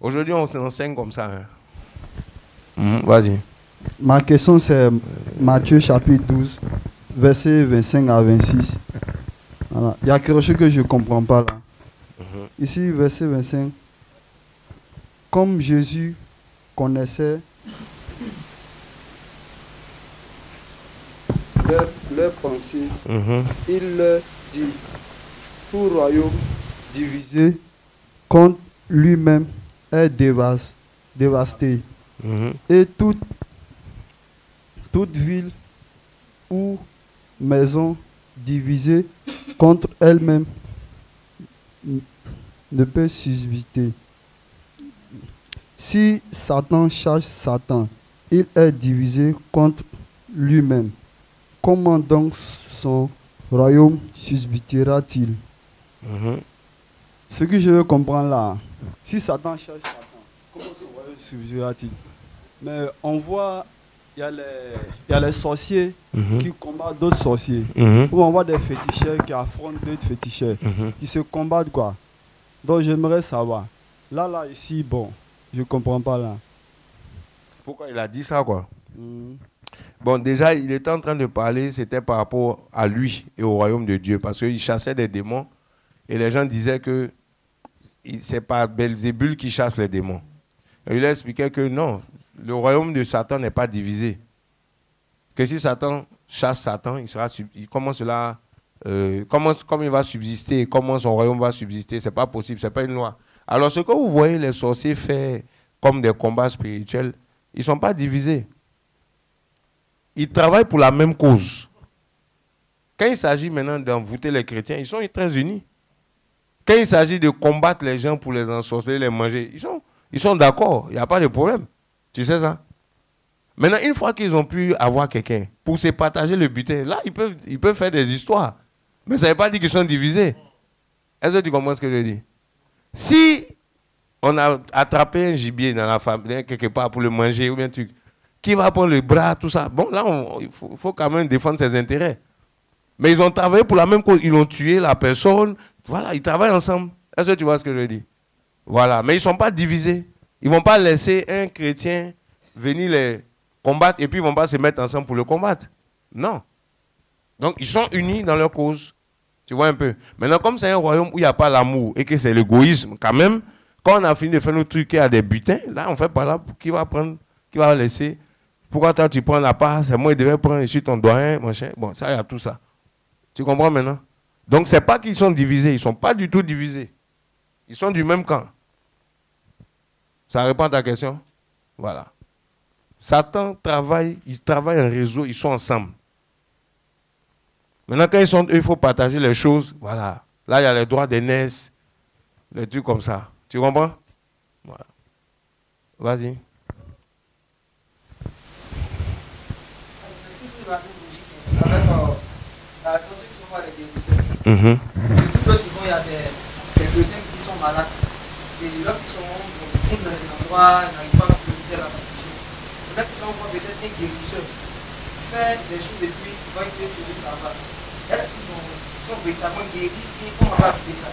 Aujourd'hui, on s'enseigne comme ça. Hein. Vas-y. Ma question, c'est Matthieu chapitre 12, versets 25 à 26. Voilà. Il y a quelque chose que je ne comprends pas là. Ici, verset 25. Comme Jésus connaissait leurs pensées, il leur dit, tout royaume divisé contre lui-même est dévasté. Et toute ville ou maison divisée contre elle-même ne peut subsister. Si Satan cherche Satan, il est divisé contre lui-même. Comment donc son royaume subsistera-t-il? Ce que je veux comprendre là, si Satan cherche Satan, comment son royaume subsistera-t-il? Mais on voit, il y a les sorciers qui combattent d'autres sorciers. Ou on voit des féticheurs qui affrontent d'autres féticheurs, qui se combattent quoi. Donc j'aimerais savoir. Là, ici, bon, je ne comprends pas là. Pourquoi il a dit ça quoi? Bon, déjà, il était en train de parler, c'était par rapport à lui et au royaume de Dieu, parce qu'il chassait des démons, et les gens disaient que c'est pas Belzébul qui chasse les démons. Et il expliquait que non, le royaume de Satan n'est pas divisé. Que si Satan chasse Satan, comment il va subsister, comment son royaume va subsister, c'est pas possible, c'est pas une loi. Alors ce que vous voyez les sorciers faire comme des combats spirituels, ils ne sont pas divisés. Ils travaillent pour la même cause. Quand il s'agit maintenant d'envoûter les chrétiens, ils sont très unis. Quand il s'agit de combattre les gens pour les ensorceler, les manger, ils sont d'accord, il n'y a pas de problème. Tu sais ça? Maintenant, une fois qu'ils ont pu avoir quelqu'un pour se partager le butin, là, ils peuvent faire des histoires. Mais ça ne veut pas dire qu'ils sont divisés. Est-ce que tu comprends ce que je dis? Si on a attrapé un gibier dans la famille, quelque part pour le manger, ou bien qui va prendre le bras, tout ça. Bon, là, il faut quand même défendre ses intérêts. Mais ils ont travaillé pour la même cause. Ils ont tué la personne. Voilà, ils travaillent ensemble. Est-ce que tu vois ce que je dis? Voilà, mais ils ne sont pas divisés. Ils ne vont pas laisser un chrétien venir les combattre et puis ils ne vont pas se mettre ensemble pour le combattre. Non. Donc, ils sont unis dans leur cause. Tu vois un peu. Maintenant, comme c'est un royaume où il n'y a pas l'amour et que c'est l'égoïsme, quand même, quand on a fini de faire nos trucs à des butins, là, on fait pas là, qui va prendre, qui va laisser. Pourquoi toi, tu prends la part, c'est moi qui devais prendre ici ton doyen, machin. Bon, ça, il y a tout ça. Tu comprends maintenant? Donc, ce n'est pas qu'ils sont divisés. Ils ne sont pas du tout divisés. Ils sont du même camp. Ça répond à ta question? Voilà. Satan travaille, ils travaillent en réseau, ils sont ensemble. Maintenant, quand ils sont eux, il faut partager les choses. Voilà. Là, il y a les droits d'aînesse, les trucs comme ça. Tu comprends? Voilà. Vas-y. La sorcière qui sont les guérisseurs. Plus souvent, il y a des chrétiens qui sont malades. Et lorsqu'ils sont dans les endroits, ils n'arrivent pas à profiter de la condition. Peut-être qu'ils sont peut-être des guérisseurs. Faire des choses et puis ils vont être sur ça va. Est-ce qu'ils sont véritablement guéris? Comment on va appliquer ça?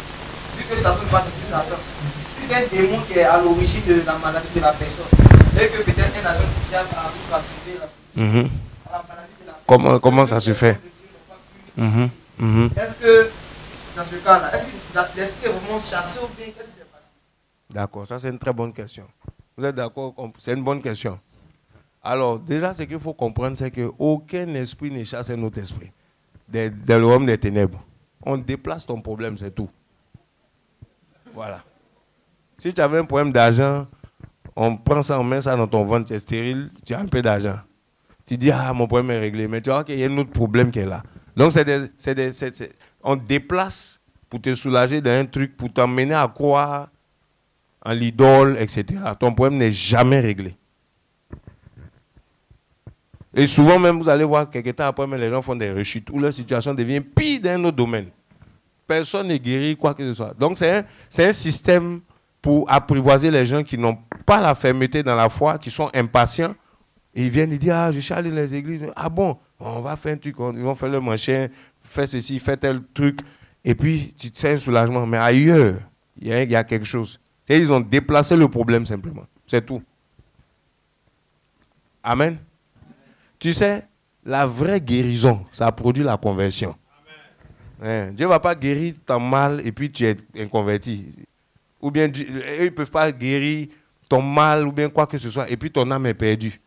Vu que ça ne peut pas se faire Satan. Si c'est un démon qui est à l'origine de la maladie de la personne, et que peut-être un agent social a appliqué la maladie de la personne. Comment ça se fait? Est-ce que, dans ce cas-là, est-ce que l'esprit est vraiment chassé ou bien qu'est-ce qui s'est passé? D'accord, ça c'est une très bonne question. Vous êtes d'accord? C'est une bonne question. Alors, déjà, ce qu'il faut comprendre, c'est qu'aucun esprit ne chasse un autre esprit. Dans le royaume des ténèbres. On déplace ton problème, c'est tout. Voilà. Si tu avais un problème d'argent, on prend ça, on met ça dans ton ventre, tu es stérile, tu as un peu d'argent. Tu dis, ah, mon problème est réglé. Mais tu vois qu'il y a un autre problème qui est là. Donc, on déplace pour te soulager d'un truc, pour t'emmener à croire en l'idole, etc. Ton problème n'est jamais réglé. Et souvent même, vous allez voir, quelques temps après, les gens font des rechutes où leur situation devient pire dans un autre domaine. Personne n'est guéri, quoi que ce soit. Donc, c'est un système pour apprivoiser les gens qui n'ont pas la fermeté dans la foi, qui sont impatients. Et ils viennent, ils disent, ah, je suis allé dans les églises. Ah bon, on va faire un truc, ils vont faire le machin, faire ceci, faire tel truc. Et puis, tu te sens un soulagement. Mais ailleurs, il y a quelque chose. Ils ont déplacé le problème simplement. C'est tout. Amen. Tu sais, la vraie guérison, ça produit la conversion. Hein, Dieu ne va pas guérir ton mal et puis tu es inconverti. Ou bien ils ne peuvent pas guérir ton mal ou bien quoi que ce soit et puis ton âme est perdue.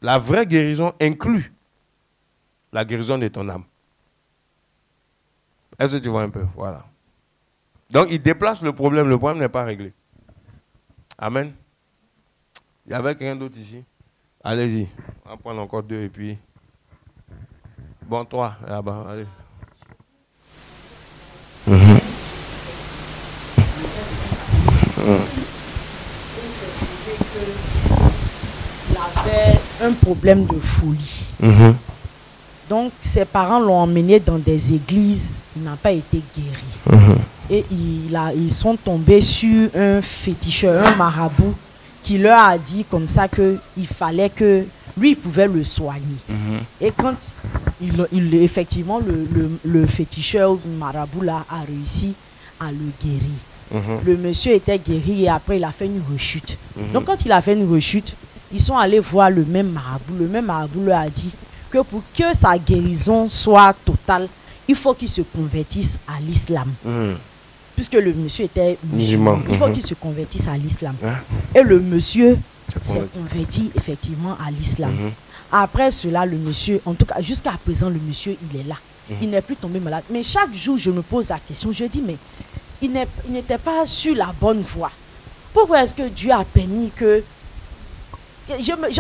La vraie guérison inclut la guérison de ton âme. Est-ce que tu vois un peu? Voilà. Donc il déplace le problème n'est pas réglé. Amen. Il y avait quelqu'un d'autre ici? Allez-y. On va prendre encore 2 et puis... Bon, 3, là-bas, allez. Il avait un problème de folie. Donc, ses parents l'ont emmené dans des églises. Il n'a pas été guéri. Et ils sont tombés sur un féticheur, un marabout, qui leur a dit comme ça qu'il fallait que lui, il pouvait le soigner. Et quand effectivement, le féticheur, le marabout là, a réussi à le guérir. Le monsieur était guéri et après, il a fait une rechute. Donc, quand il a fait une rechute, ils sont allés voir le même marabout. Le même marabout leur a dit que pour que sa guérison soit totale, il faut qu'il se convertisse à l'islam. Puisque le monsieur était musulman, il faut qu'il se convertisse à l'islam. Et le monsieur s'est converti effectivement à l'islam. Après cela, le monsieur, en tout cas jusqu'à présent, le monsieur, il est là. Il n'est plus tombé malade. Mais chaque jour, je me pose la question, je dis, mais il n'était pas sur la bonne voie. Pourquoi est-ce que Dieu a permis que...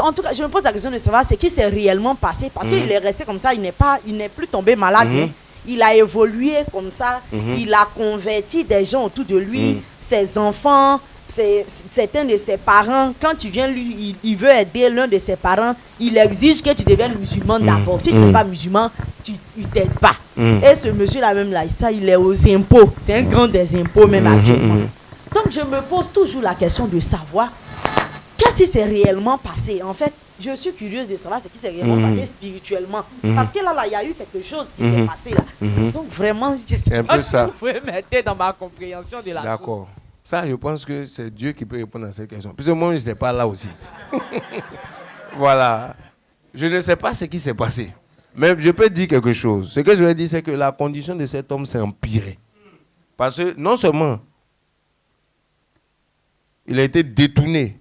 En tout cas, je me pose la question de savoir ce qui s'est réellement passé. Parce qu'il est resté comme ça, il n'est plus tombé malade. Il a évolué comme ça. Il a converti des gens autour de lui, ses enfants, certains de ses parents. Quand tu viens, lui, il veut aider l'un de ses parents. Il exige que tu deviennes musulman d'abord. Si tu n'es pas musulman, il ne t'aide pas. Et ce monsieur-là, même là, il est aux impôts. C'est un grand des impôts, même actuellement. Donc, je me pose toujours la question de savoir qu'est-ce qui s'est réellement passé. En fait, je suis curieuse de savoir ce qui s'est réellement passé spirituellement. Parce que là, il y a eu quelque chose qui s'est passé là. Donc vraiment, je sais pas si vous pouvez m'aider dans ma compréhension de la chose. D'accord. Ça, je pense que c'est Dieu qui peut répondre à cette question. Puisque moi, je n'étais pas là aussi. Voilà. Je ne sais pas ce qui s'est passé. Mais je peux dire quelque chose. Ce que je vais dire, c'est que la condition de cet homme s'est empirée. Parce que non seulement il a été détourné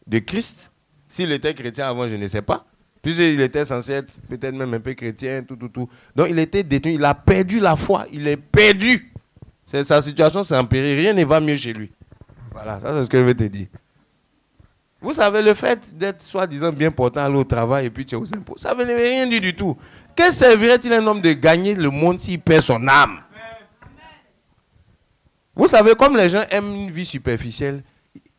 de Christ. S'il était chrétien avant, je ne sais pas. Puisqu'il était censé être peut-être même un peu chrétien, tout. Donc il était détenu, il a perdu la foi, il est perdu. Sa situation s'est empirée, rien ne va mieux chez lui. Voilà, ça c'est ce que je veux te dire. Vous savez, le fait d'être soi-disant bien portant, aller au travail et puis tu es aux impôts, ça ne veut rien dire du tout. Que servirait-il un homme de gagner le monde s'il perd son âme? Vous savez, comme les gens aiment une vie superficielle,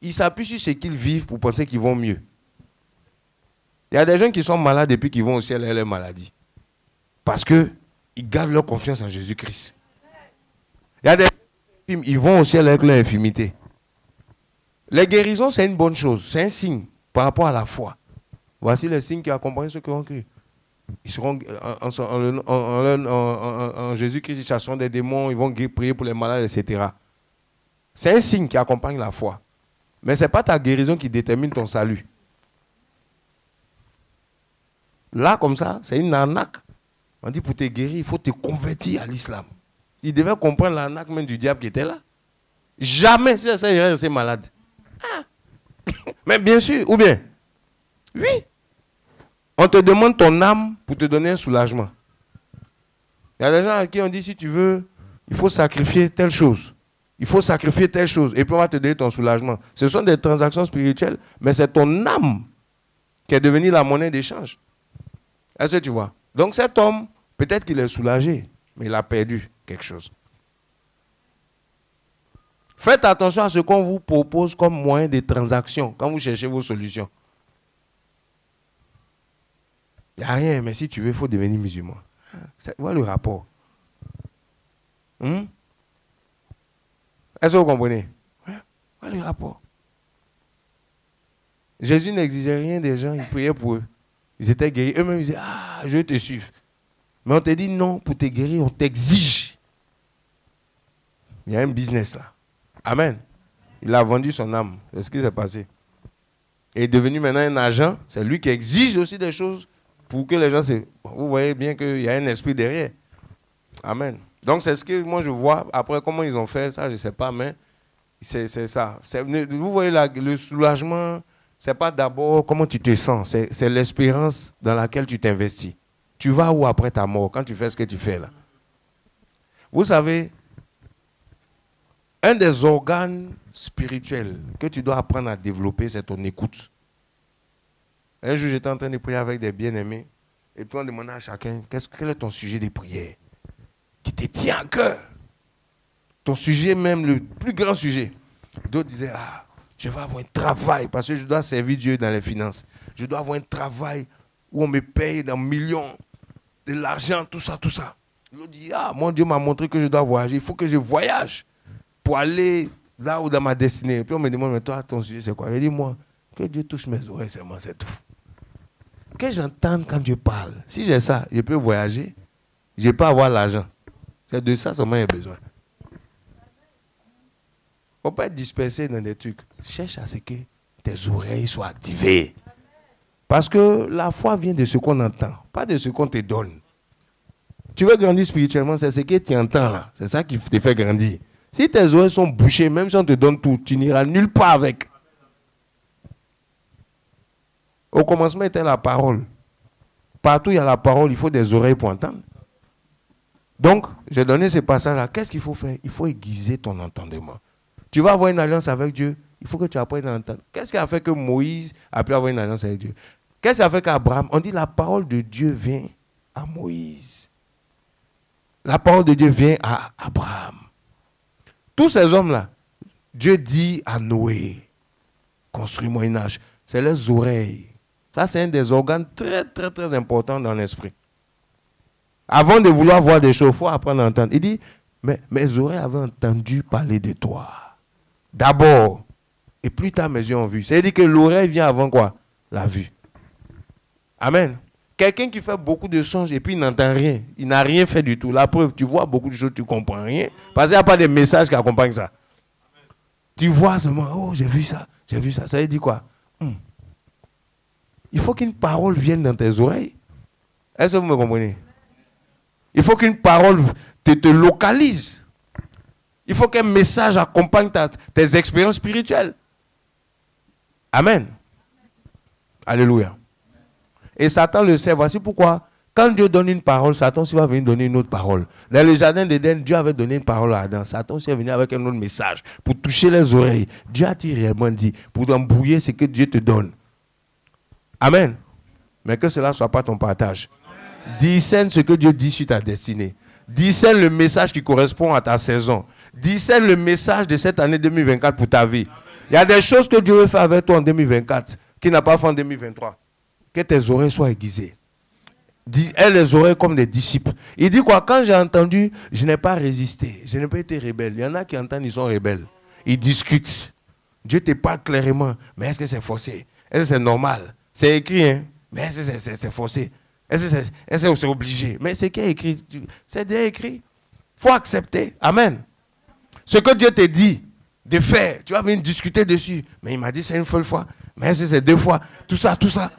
ils s'appuient sur ce qu'ils vivent pour penser qu'ils vont mieux. Il y a des gens qui sont malades et puis qui vont au ciel avec leur maladie. Parce qu'ils gardent leur confiance en Jésus-Christ. Il y a des gens qui vont au ciel avec leur infirmité. Les guérisons, c'est une bonne chose. C'est un signe par rapport à la foi. Voici les signes qui accompagnent ceux qui ont cru. Ils seront en Jésus-Christ, ils chasseront des démons, ils vont prier pour les malades, etc. C'est un signe qui accompagne la foi. Mais ce n'est pas ta guérison qui détermine ton salut. Là, comme ça, c'est une arnaque. On dit pour te guérir, il faut te convertir à l'islam. Il devait comprendre l'arnaque même du diable qui était là. Jamais, si ça, il reste malade. Ah. Mais bien sûr, ou bien, oui. On te demande ton âme pour te donner un soulagement. Il y a des gens à qui on dit, si tu veux, il faut sacrifier telle chose. Il faut sacrifier telle chose. Et puis on va te donner ton soulagement. Ce sont des transactions spirituelles, mais c'est ton âme qui est devenue la monnaie d'échange. Est-ce que tu vois? Donc cet homme, peut-être qu'il est soulagé, mais il a perdu quelque chose. Faites attention à ce qu'on vous propose comme moyen de transaction quand vous cherchez vos solutions. Il n'y a rien, mais si tu veux, il faut devenir musulman. Voilà le rapport. Est-ce que vous comprenez? Voilà le rapport. Jésus n'exigeait rien des gens, il priait pour eux. Ils étaient guéris. Eux-mêmes, ils disaient, ah, je vais te suivre. Mais on te dit non, pour te guérir, on t'exige. Il y a un business là. Amen. Il a vendu son âme. C'est ce qui s'est passé. Il est devenu maintenant un agent. C'est lui qui exige aussi des choses pour que les gens se... Vous voyez bien qu'il y a un esprit derrière. Amen. Donc c'est ce que moi je vois. Après, comment ils ont fait ça, je ne sais pas, mais c'est ça. Vous voyez, le soulagement, ce n'est pas d'abord comment tu te sens, c'est l'espérance dans laquelle tu t'investis. Tu vas où après ta mort, quand tu fais ce que tu fais là? Vous savez, un des organes spirituels que tu dois apprendre à développer, c'est ton écoute. Un jour, j'étais en train de prier avec des bien-aimés, et puis on demandait à chacun, quel est ton sujet de prière qui te tient à cœur? Ton sujet même, le plus grand sujet. D'autres disaient, ah, je vais avoir un travail, parce que je dois servir Dieu dans les finances. Je dois avoir un travail où on me paye dans millions, de l'argent, tout ça, tout ça. L'autre dit, ah, mon Dieu m'a montré que je dois voyager, il faut que je voyage pour aller là où dans ma destinée. Et puis on me demande, mais toi, ton sujet, c'est quoi? Je dis, moi, que Dieu touche mes oreilles seulement, c'est tout. Que j'entende quand Dieu parle. Si j'ai ça, je peux voyager, je peux avoir l'argent. C'est de ça seulement j'ai besoin. Il ne faut pas être dispersé dans des trucs. Cherche à ce que tes oreilles soient activées. Parce que la foi vient de ce qu'on entend, pas de ce qu'on te donne. Tu veux grandir spirituellement, c'est ce que tu entends là. C'est ça qui te fait grandir. Si tes oreilles sont bouchées, même si on te donne tout, tu n'iras nulle part avec. Au commencement était la parole. Partout où il y a la parole, il faut des oreilles pour entendre. Donc, j'ai donné ce passage-là. Qu'est-ce qu'il faut faire? Il faut aiguiser ton entendement. Tu vas avoir une alliance avec Dieu, il faut que tu apprennes à entendre. Qu'est-ce qui a fait que Moïse a pu avoir une alliance avec Dieu? Qu'est-ce qui a fait qu'Abraham... On dit la parole de Dieu vient à Moïse. La parole de Dieu vient à Abraham. Tous ces hommes-là, Dieu dit à Noé, construis-moi une arche. C'est les oreilles. Ça, c'est un des organes très, très, très importants dans l'esprit. Avant de vouloir voir des choses, il faut apprendre à entendre. Il dit, mais mes oreilles avaient entendu parler de toi. D'abord. Et plus tard, mes yeux ont vu. C'est-à-dire que l'oreille vient avant quoi? La vue. Amen. Quelqu'un qui fait beaucoup de songes et puis il n'entend rien. Il n'a rien fait du tout. La preuve, tu vois beaucoup de choses, tu ne comprends rien. Parce qu'il n'y a pas de messages qui accompagnent ça. Tu vois seulement, oh, j'ai vu ça, j'ai vu ça. Ça veut dire quoi? Il faut qu'une parole vienne dans tes oreilles. Est-ce que vous me comprenez? Il faut qu'une parole te localise. Il faut qu'un message accompagne tes expériences spirituelles. Amen. Alléluia. Et Satan le sait. Voici pourquoi, quand Dieu donne une parole, Satan aussi va venir donner une autre parole. Dans le jardin d'Éden, Dieu avait donné une parole à Adam. Satan aussi est venu avec un autre message pour toucher les oreilles. Dieu a-t-il réellement dit pour embrouiller ce que Dieu te donne? Amen. Mais que cela ne soit pas ton partage. Discerne ce que Dieu dit sur ta destinée. Discerne le message qui correspond à ta saison. Discerne le message de cette année 2024 pour ta vie. Il y a des choses que Dieu veut faire avec toi en 2024 qu'il n'a pas fait en 2023. Que tes oreilles soient aiguisées. Aie les oreilles comme des disciples. Il dit quoi? Quand j'ai entendu, je n'ai pas résisté. Je n'ai pas été rebelle. Il y en a qui entendent, ils sont rebelles. Ils discutent. Dieu te parle clairement. Mais est-ce que c'est forcé? Est-ce que c'est normal? C'est écrit, hein? Mais est-ce que c'est forcé? Est-ce que c'est obligé? Mais c'est qui est écrit? C'est déjà écrit. Il faut accepter. Amen. Ce que Dieu te dit de faire, tu vas venir discuter dessus. Mais il m'a dit c'est une seule fois. Mais est-ce que c'est 2 fois? Tout ça, tout ça.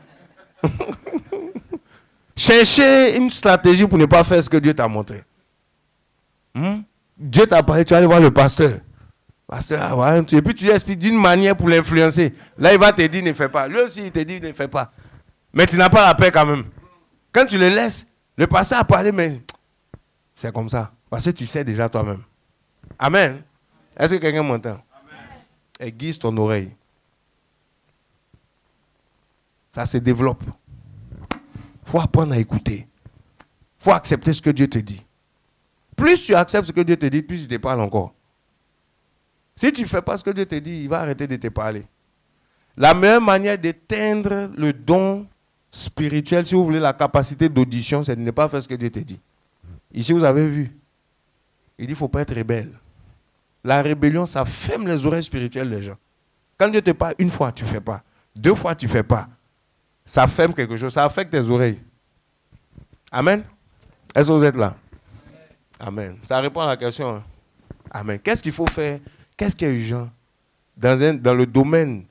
Chercher une stratégie pour ne pas faire ce que Dieu t'a montré. Dieu t'a parlé, tu vas aller voir le pasteur. Pasteur, ouais, et puis tu lui expliques d'une manière pour l'influencer. Là, il va te dire ne fais pas. Lui aussi, il te dit ne fais pas. Mais tu n'as pas la paix quand même. Quand tu le laisses, le pasteur a parlé, mais c'est comme ça. Parce que tu sais déjà toi-même. Amen. Est-ce que quelqu'un m'entend? Aiguise ton oreille. Ça se développe. Il faut apprendre à écouter. Il faut accepter ce que Dieu te dit. Plus tu acceptes ce que Dieu te dit, plus il te parle encore. Si tu ne fais pas ce que Dieu te dit, il va arrêter de te parler. La meilleure manière d'éteindre le don spirituel, si vous voulez la capacité d'audition, c'est de ne pas faire ce que Dieu te dit. Ici, vous avez vu. Il dit qu'il ne faut pas être rebelle. La rébellion, ça ferme les oreilles spirituelles des gens. Quand Dieu te parle une fois, tu ne fais pas. 2 fois, tu ne fais pas. Ça ferme quelque chose, ça affecte tes oreilles. Amen. Est-ce que vous êtes là? Amen. Ça répond à la question. Hein? Amen. Qu'est-ce qu'il faut faire? Qu'est-ce qui est urgent? dans le domaine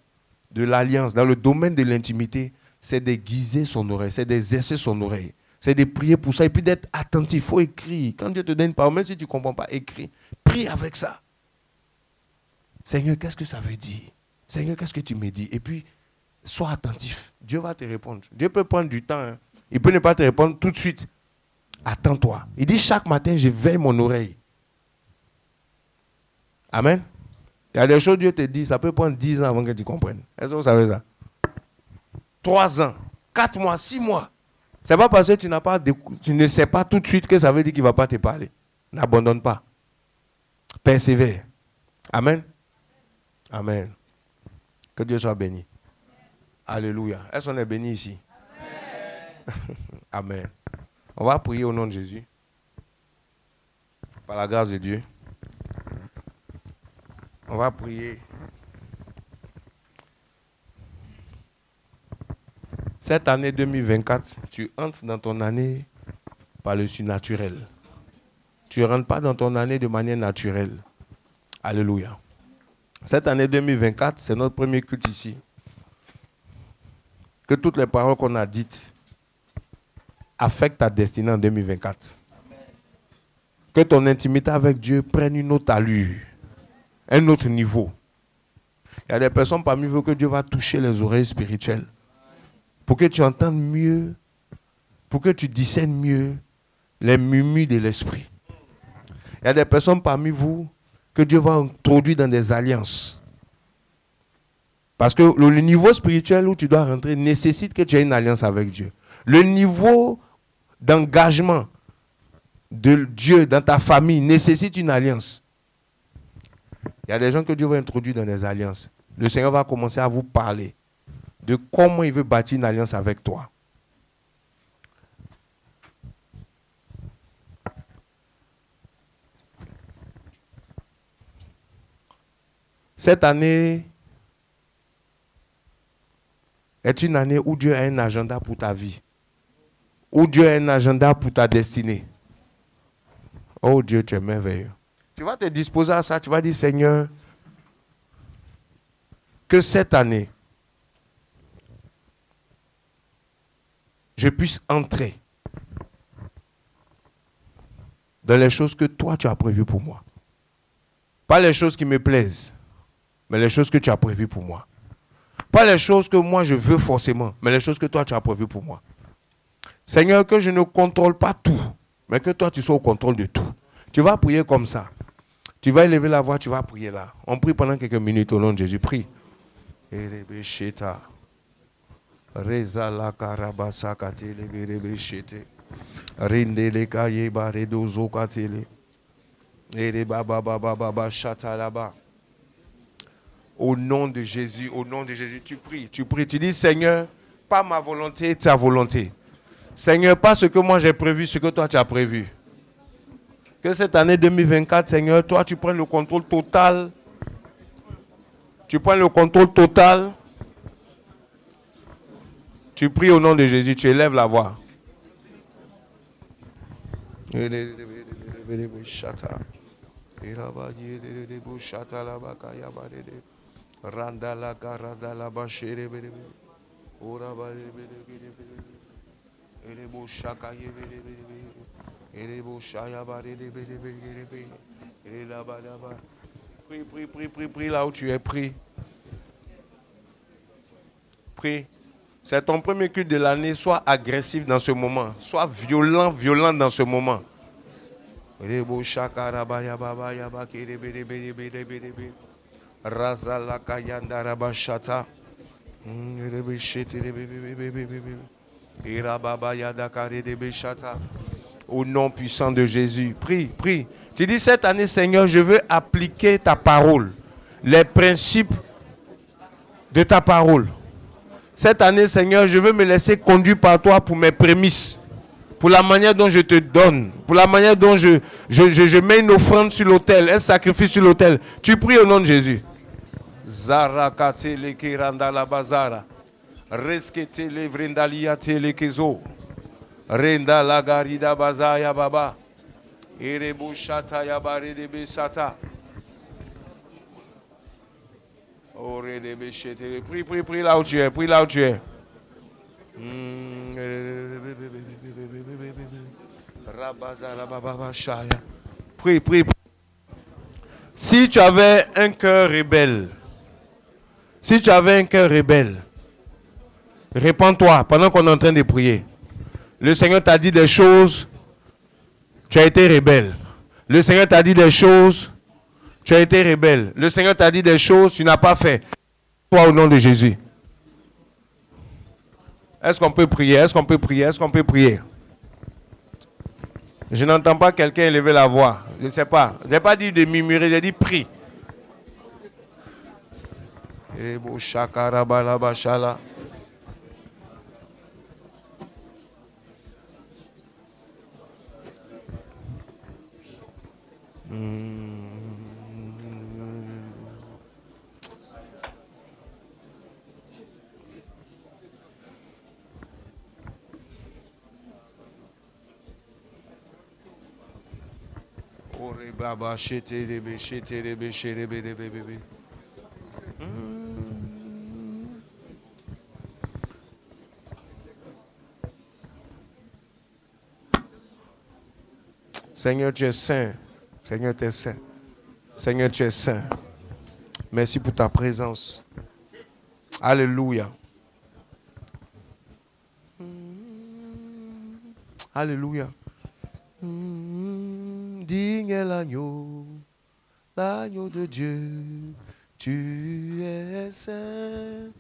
de l'alliance, dans le domaine de l'intimité, c'est d'aiguiser son oreille, c'est d'exercer son oreille. C'est de prier pour ça et puis d'être attentif. Il faut écrire. Quand Dieu te donne une parole, même si tu ne comprends pas, écris. Prie avec ça. Seigneur, qu'est-ce que ça veut dire? Seigneur, qu'est-ce que tu me dis? Et puis, sois attentif. Dieu va te répondre. Dieu peut prendre du temps. Hein. Il peut ne pas te répondre tout de suite. Attends-toi. Il dit, chaque matin, je veille mon oreille. Amen. Il y a des choses que Dieu te dit, ça peut prendre 10 ans avant que tu comprennes. Est-ce que vous savez ça? 3 ans, 4 mois, 6 mois. Ce n'est pas parce que tu ne sais pas tout de suite que ça veut dire qu'il ne va pas te parler. N'abandonne pas. Persévère. Amen. Amen. Que Dieu soit béni. Alléluia. Est-ce qu'on est béni ici? Amen. Amen. On va prier au nom de Jésus. Par la grâce de Dieu. On va prier. Cette année 2024, tu entres dans ton année par le surnaturel. Tu ne rentres pas dans ton année de manière naturelle. Alléluia. Cette année 2024, c'est notre premier culte ici. Que toutes les paroles qu'on a dites affectent ta destinée en 2024. Que ton intimité avec Dieu prenne une autre allure, un autre niveau. Il y a des personnes parmi vous que Dieu va toucher les oreilles spirituelles pour que tu entendes mieux, pour que tu discernes mieux les murmures de l'esprit. Il y a des personnes parmi vous que Dieu va introduire dans des alliances. Parce que le niveau spirituel où tu dois rentrer nécessite que tu aies une alliance avec Dieu. Le niveau d'engagement de Dieu dans ta famille nécessite une alliance. Il y a des gens que Dieu va introduire dans des alliances. Le Seigneur va commencer à vous parler de comment il veut bâtir une alliance avec toi. Cette année est une année où Dieu a un agenda pour ta vie. Où Dieu a un agenda pour ta destinée. Oh Dieu, tu es merveilleux. Tu vas te disposer à ça. Tu vas dire, Seigneur, que cette année, je puisse entrer dans les choses que toi, tu as prévues pour moi. Pas les choses qui me plaisent, mais les choses que tu as prévues pour moi. Pas les choses que moi, je veux forcément, mais les choses que toi, tu as prévues pour moi. Seigneur, que je ne contrôle pas tout, mais que toi, tu sois au contrôle de tout. Tu vas prier comme ça. Tu vas élever la voix, tu vas prier là. On prie pendant quelques minutes au nom de Jésus. Prie. Reza la karabasa katele berebe shete. Rindele kaye baredo zokatele. Ere baba baba baba shatalaba. Au nom de Jésus, tu pries, tu dis Seigneur, pas ma volonté, ta volonté. Seigneur, pas ce que moi j'ai prévu, ce que toi tu as prévu. Que cette année 2024, Seigneur, toi tu prennes le contrôle total. Tu prends le contrôle total. Tu pries au nom de Jésus, tu élèves la voix. Prie là où tu es, prie. Prie. C'est ton premier culte de l'année, sois agressif dans ce moment. Sois violent dans ce moment. Au nom puissant de Jésus. Prie, prie. Tu dis cette année, Seigneur, je veux appliquer ta parole. Les principes de ta parole. Cette année, Seigneur, je veux me laisser conduire par toi pour mes prémices. Pour la manière dont je te donne. Pour la manière dont je mets une offrande sur l'autel. Un sacrifice sur l'autel. Tu pries au nom de Jésus. Zara katele kiranda la bazara. Reskete le vrindalia tele kezo. Renda la garida bazaya baba. Erebu shata ya barede be shata. Prie là où tu es. Prie là où tu es. Prie. Si tu avais un cœur rebelle, répands-toi pendant qu'on est en train de prier. Le Seigneur t'a dit des choses, tu as été rebelle. Le Seigneur t'a dit des choses, tu as été rebelle. Le Seigneur t'a dit des choses, tu n'as pas fait. Toi au nom de Jésus. Est-ce qu'on peut prier? Est-ce qu'on peut prier? Est-ce qu'on peut prier? Je n'entends pas quelqu'un élever la voix. Je ne sais pas. Je n'ai pas dit de murmurer, j'ai dit prie. Seigneur, tu es saint. Seigneur, tu es saint. Seigneur, tu es saint. Merci pour ta présence. Alléluia. Alléluia. Digne est l'agneau de Dieu. Tu es saint,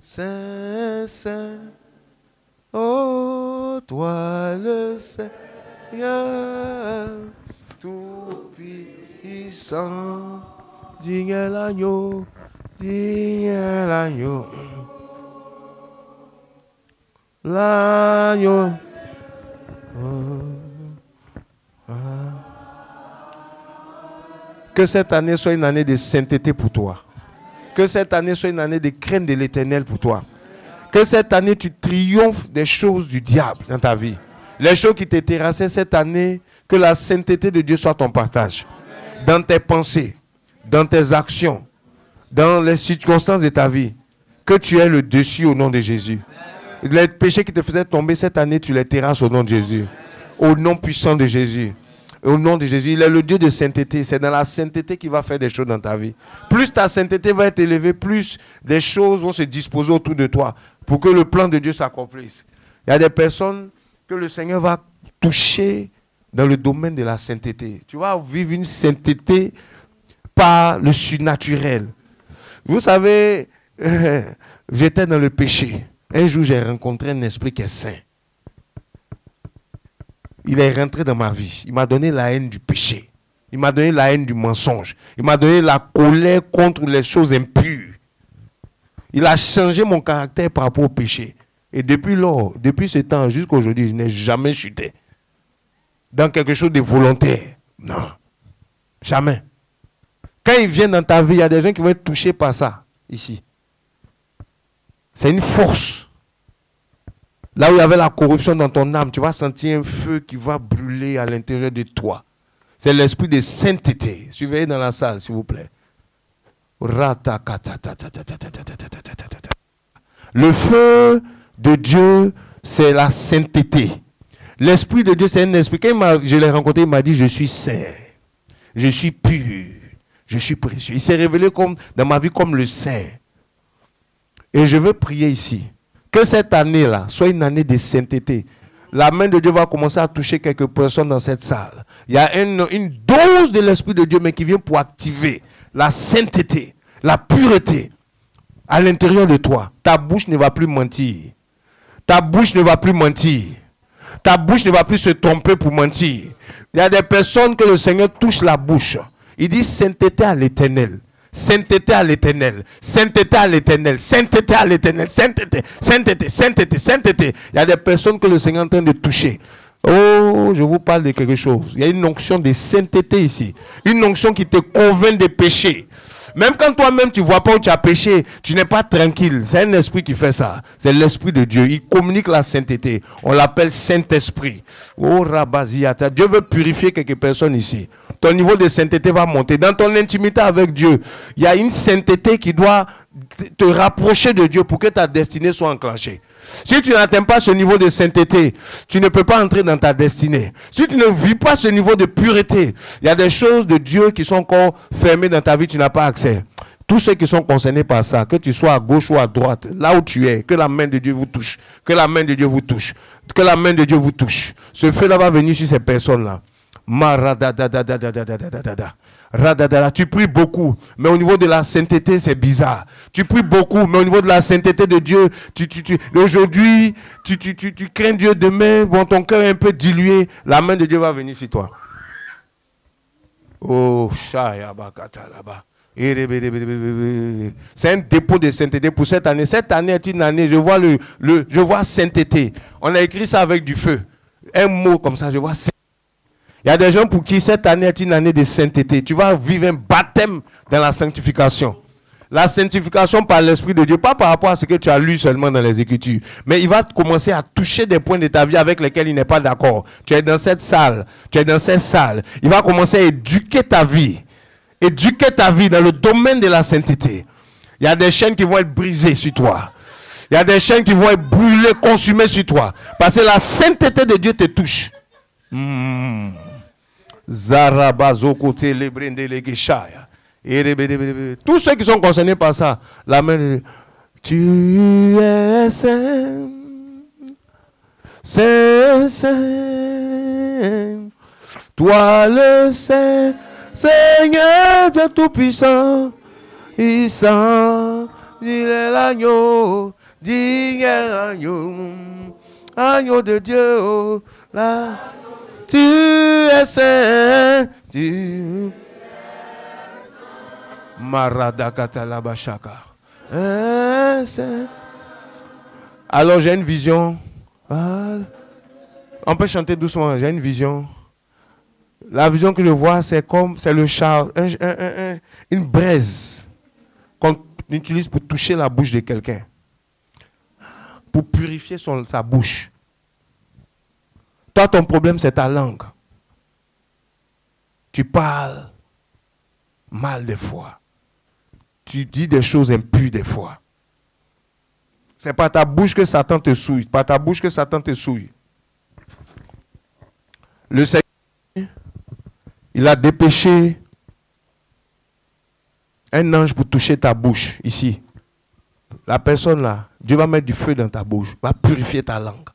saint, saint. Oh, toi le Seigneur, tout puissant. Digne est l'agneau, digne est l'agneau. L'agneau. Que cette année soit une année de sainteté pour toi. Que cette année soit une année de crainte de l'Éternel pour toi. Que cette année tu triomphes des choses du diable dans ta vie. Les choses qui te terrassaient cette année, que la sainteté de Dieu soit ton partage. Dans tes pensées, dans tes actions, dans les circonstances de ta vie. Que tu aies le dessus au nom de Jésus. Les péchés qui te faisaient tomber cette année, tu les terrasses au nom de Jésus. Au nom puissant de Jésus. Au nom de Jésus. Il est le Dieu de sainteté. C'est dans la sainteté qu'il va faire des choses dans ta vie. Plus ta sainteté va être élevée, plus des choses vont se disposer autour de toi pour que le plan de Dieu s'accomplisse. Il y a des personnes que le Seigneur va toucher dans le domaine de la sainteté. Tu vas vivre une sainteté par le surnaturel. Vous savez, j'étais dans le péché. Un jour, j'ai rencontré un esprit qui est saint. Il est rentré dans ma vie. Il m'a donné la haine du péché. Il m'a donné la haine du mensonge. Il m'a donné la colère contre les choses impures. Il a changé mon caractère par rapport au péché. Et depuis lors, depuis ce temps jusqu'à aujourd'hui, je n'ai jamais chuté dans quelque chose de volontaire. Non. Jamais. Quand il vient dans ta vie, il y a des gens qui vont être touchés par ça, ici. C'est une force. Là où il y avait la corruption dans ton âme, tu vas sentir un feu qui va brûler à l'intérieur de toi. C'est l'esprit de sainteté. Suivez dans la salle, s'il vous plaît. Le feu de Dieu, c'est la sainteté. L'esprit de Dieu, c'est un esprit. Quand je l'ai rencontré, il m'a dit, je suis saint. Je suis pur. Je suis précieux. Il s'est révélé dans ma vie comme le saint. Et je veux prier ici. Que cette année-là soit une année de sainteté. La main de Dieu va commencer à toucher quelques personnes dans cette salle. Il y a une dose de l'Esprit de Dieu, mais qui vient pour activer la sainteté, la pureté à l'intérieur de toi. Ta bouche ne va plus mentir. Ta bouche ne va plus mentir. Ta bouche ne va plus se tromper pour mentir. Il y a des personnes que le Seigneur touche la bouche. Il dit sainteté à l'Éternel. Sainteté à l'Éternel, sainteté à l'Éternel, sainteté à l'Éternel, sainteté, sainteté, sainteté, sainteté. Il y a des personnes que le Seigneur est en train de toucher. Oh, je vous parle de quelque chose. Il y a une onction de sainteté ici. Une onction qui te convainc des péchés. Même quand toi-même tu ne vois pas où tu as péché, tu n'es pas tranquille. C'est un esprit qui fait ça. C'est l'esprit de Dieu. Il communique la sainteté. On l'appelle Saint-Esprit. Oh Rabaziata. Dieu veut purifier quelques personnes ici. Ton niveau de sainteté va monter. Dans ton intimité avec Dieu, il y a une sainteté qui doit te rapprocher de Dieu pour que ta destinée soit enclenchée. Si tu n'atteins pas ce niveau de sainteté, tu ne peux pas entrer dans ta destinée. Si tu ne vis pas ce niveau de pureté, il y a des choses de Dieu qui sont encore fermées dans ta vie, tu n'as pas accès. Tous ceux qui sont concernés par ça, que tu sois à gauche ou à droite, là où tu es, que la main de Dieu vous touche. Que la main de Dieu vous touche. Que la main de Dieu vous touche. Ce feu-là va venir sur ces personnes-là. Radadada, tu pries beaucoup, mais au niveau de la sainteté, c'est bizarre. Tu pries beaucoup, mais au niveau de la sainteté de Dieu, aujourd'hui, tu crains Dieu, demain, bon, ton cœur est un peu dilué, la main de Dieu va venir sur toi. Oh, Shayabakata là-bas. C'est un dépôt de sainteté pour cette année. Cette année est une année, je vois sainteté. On a écrit ça avec du feu. Un mot comme ça, je vois sainteté. Il y a des gens pour qui cette année est une année de sainteté. Tu vas vivre un baptême dans la sanctification. La sanctification par l'Esprit de Dieu, pas par rapport à ce que tu as lu seulement dans les Écritures. Mais il va commencer à toucher des points de ta vie avec lesquels il n'est pas d'accord. Tu es dans cette salle. Il va commencer à éduquer ta vie. Éduquer ta vie dans le domaine de la sainteté. Il y a des chaînes qui vont être brisées sur toi. Il y a des chaînes qui vont être brûlées, consumées sur toi. Parce que la sainteté de Dieu te touche. Zarabazo côté lebrende legeshaya. Tous ceux qui sont concernés par ça, la main. Tu es saint, saint, saint. Toi le saint, Seigneur Dieu tout-puissant. Il sent, il est l'agneau, agneau de Dieu, oh, là. Tu es saint, tu Maradakata labashaka. Alors j'ai une vision. On peut chanter doucement. J'ai une vision. La vision que je vois, c'est le char, une braise qu'on utilise pour toucher la bouche de quelqu'un, pour purifier sa bouche. Toi, ton problème, c'est ta langue. Tu parles mal des fois. Tu dis des choses impures des fois. C'est par ta bouche que Satan te souille. Par ta bouche que Satan te souille. Le Seigneur, il a dépêché un ange pour toucher ta bouche, ici. La personne là, Dieu va mettre du feu dans ta bouche, va purifier ta langue.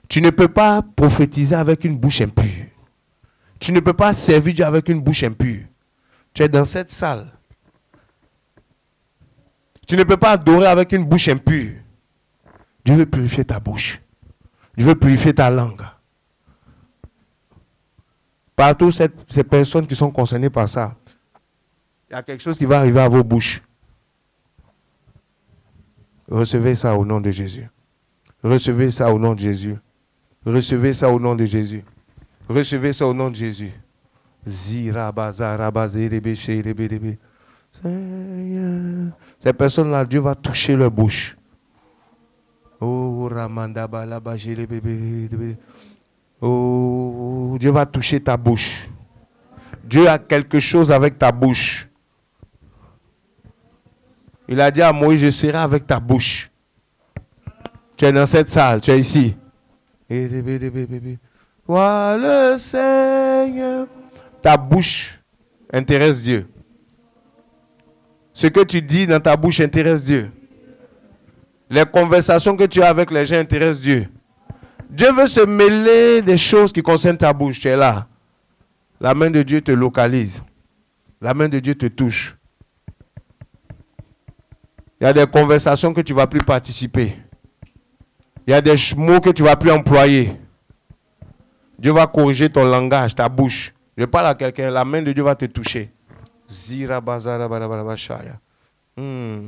Tu ne peux pas prophétiser avec une bouche impure. Tu ne peux pas servir Dieu avec une bouche impure. Tu es dans cette salle. Tu ne peux pas adorer avec une bouche impure. Dieu veut purifier ta bouche. Dieu veut purifier ta langue. Partout ces personnes qui sont concernées par ça, il y a quelque chose qui va arriver à vos bouches. Recevez ça au nom de Jésus. Recevez ça au nom de Jésus. Recevez ça au nom de Jésus. Recevez ça au nom de Jésus. Ces personnes-là, Dieu va toucher leur bouche. Oh, Dieu va toucher ta bouche. Dieu a quelque chose avec ta bouche. Il a dit à Moïse, je serai avec ta bouche. Tu es dans cette salle, tu es ici. Vois le Seigneur. Ta bouche intéresse Dieu. Ce que tu dis dans ta bouche intéresse Dieu. Les conversations que tu as avec les gens intéressent Dieu. Dieu veut se mêler des choses qui concernent ta bouche. Tu es là. La main de Dieu te localise. La main de Dieu te touche. Il y a des conversations que tu ne vas plus participer. Il y a des mots que tu ne vas plus employer. Dieu va corriger ton langage, ta bouche. Je parle à quelqu'un, la main de Dieu va te toucher. Zira bazara barabashaya. Et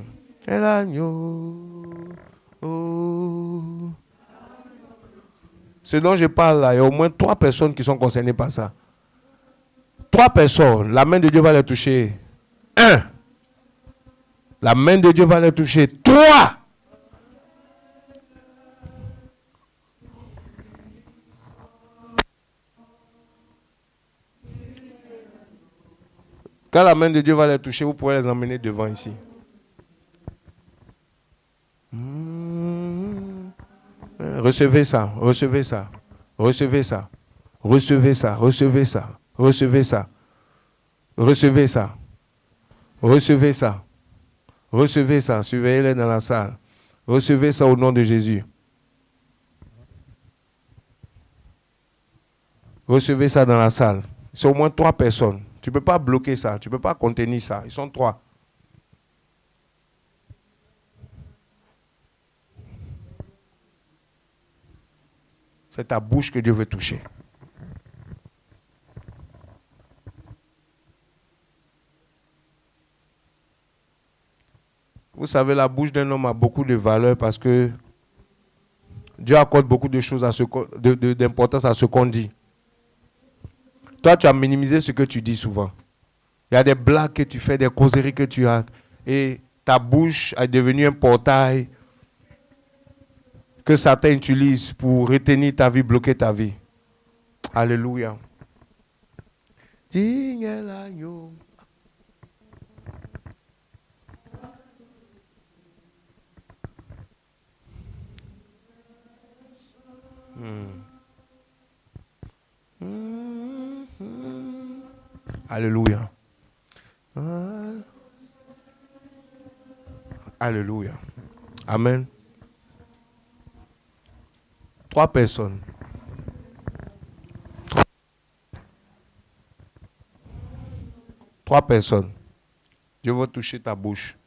l'agneau. Oh. Ce dont je parle là, il y a au moins 3 personnes qui sont concernées par ça. 3 personnes, la main de Dieu va les toucher. 1. La main de Dieu va les toucher. 3. Quand la main de Dieu va les toucher, vous pourrez les emmener devant ici. Recevez ça, recevez ça, recevez ça, recevez ça, recevez ça, recevez ça, recevez ça, recevez ça, recevez ça, surveillez-les dans la salle. Recevez ça au nom de Jésus. Recevez ça dans la salle. C'est au moins 3 personnes. Tu ne peux pas bloquer ça, tu ne peux pas contenir ça. Ils sont 3. C'est ta bouche que Dieu veut toucher. Vous savez, la bouche d'un homme a beaucoup de valeur parce que Dieu accorde beaucoup de choses, d'importance à ce qu'on dit. Toi, tu as minimisé ce que tu dis souvent. Il y a des blagues que tu fais, des causeries que tu as. Et ta bouche est devenue un portail que Satan utilise pour retenir ta vie, bloquer ta vie. Alléluia. Alléluia. Alléluia. Amen. 3 personnes. 3 personnes. Dieu va toucher ta bouche.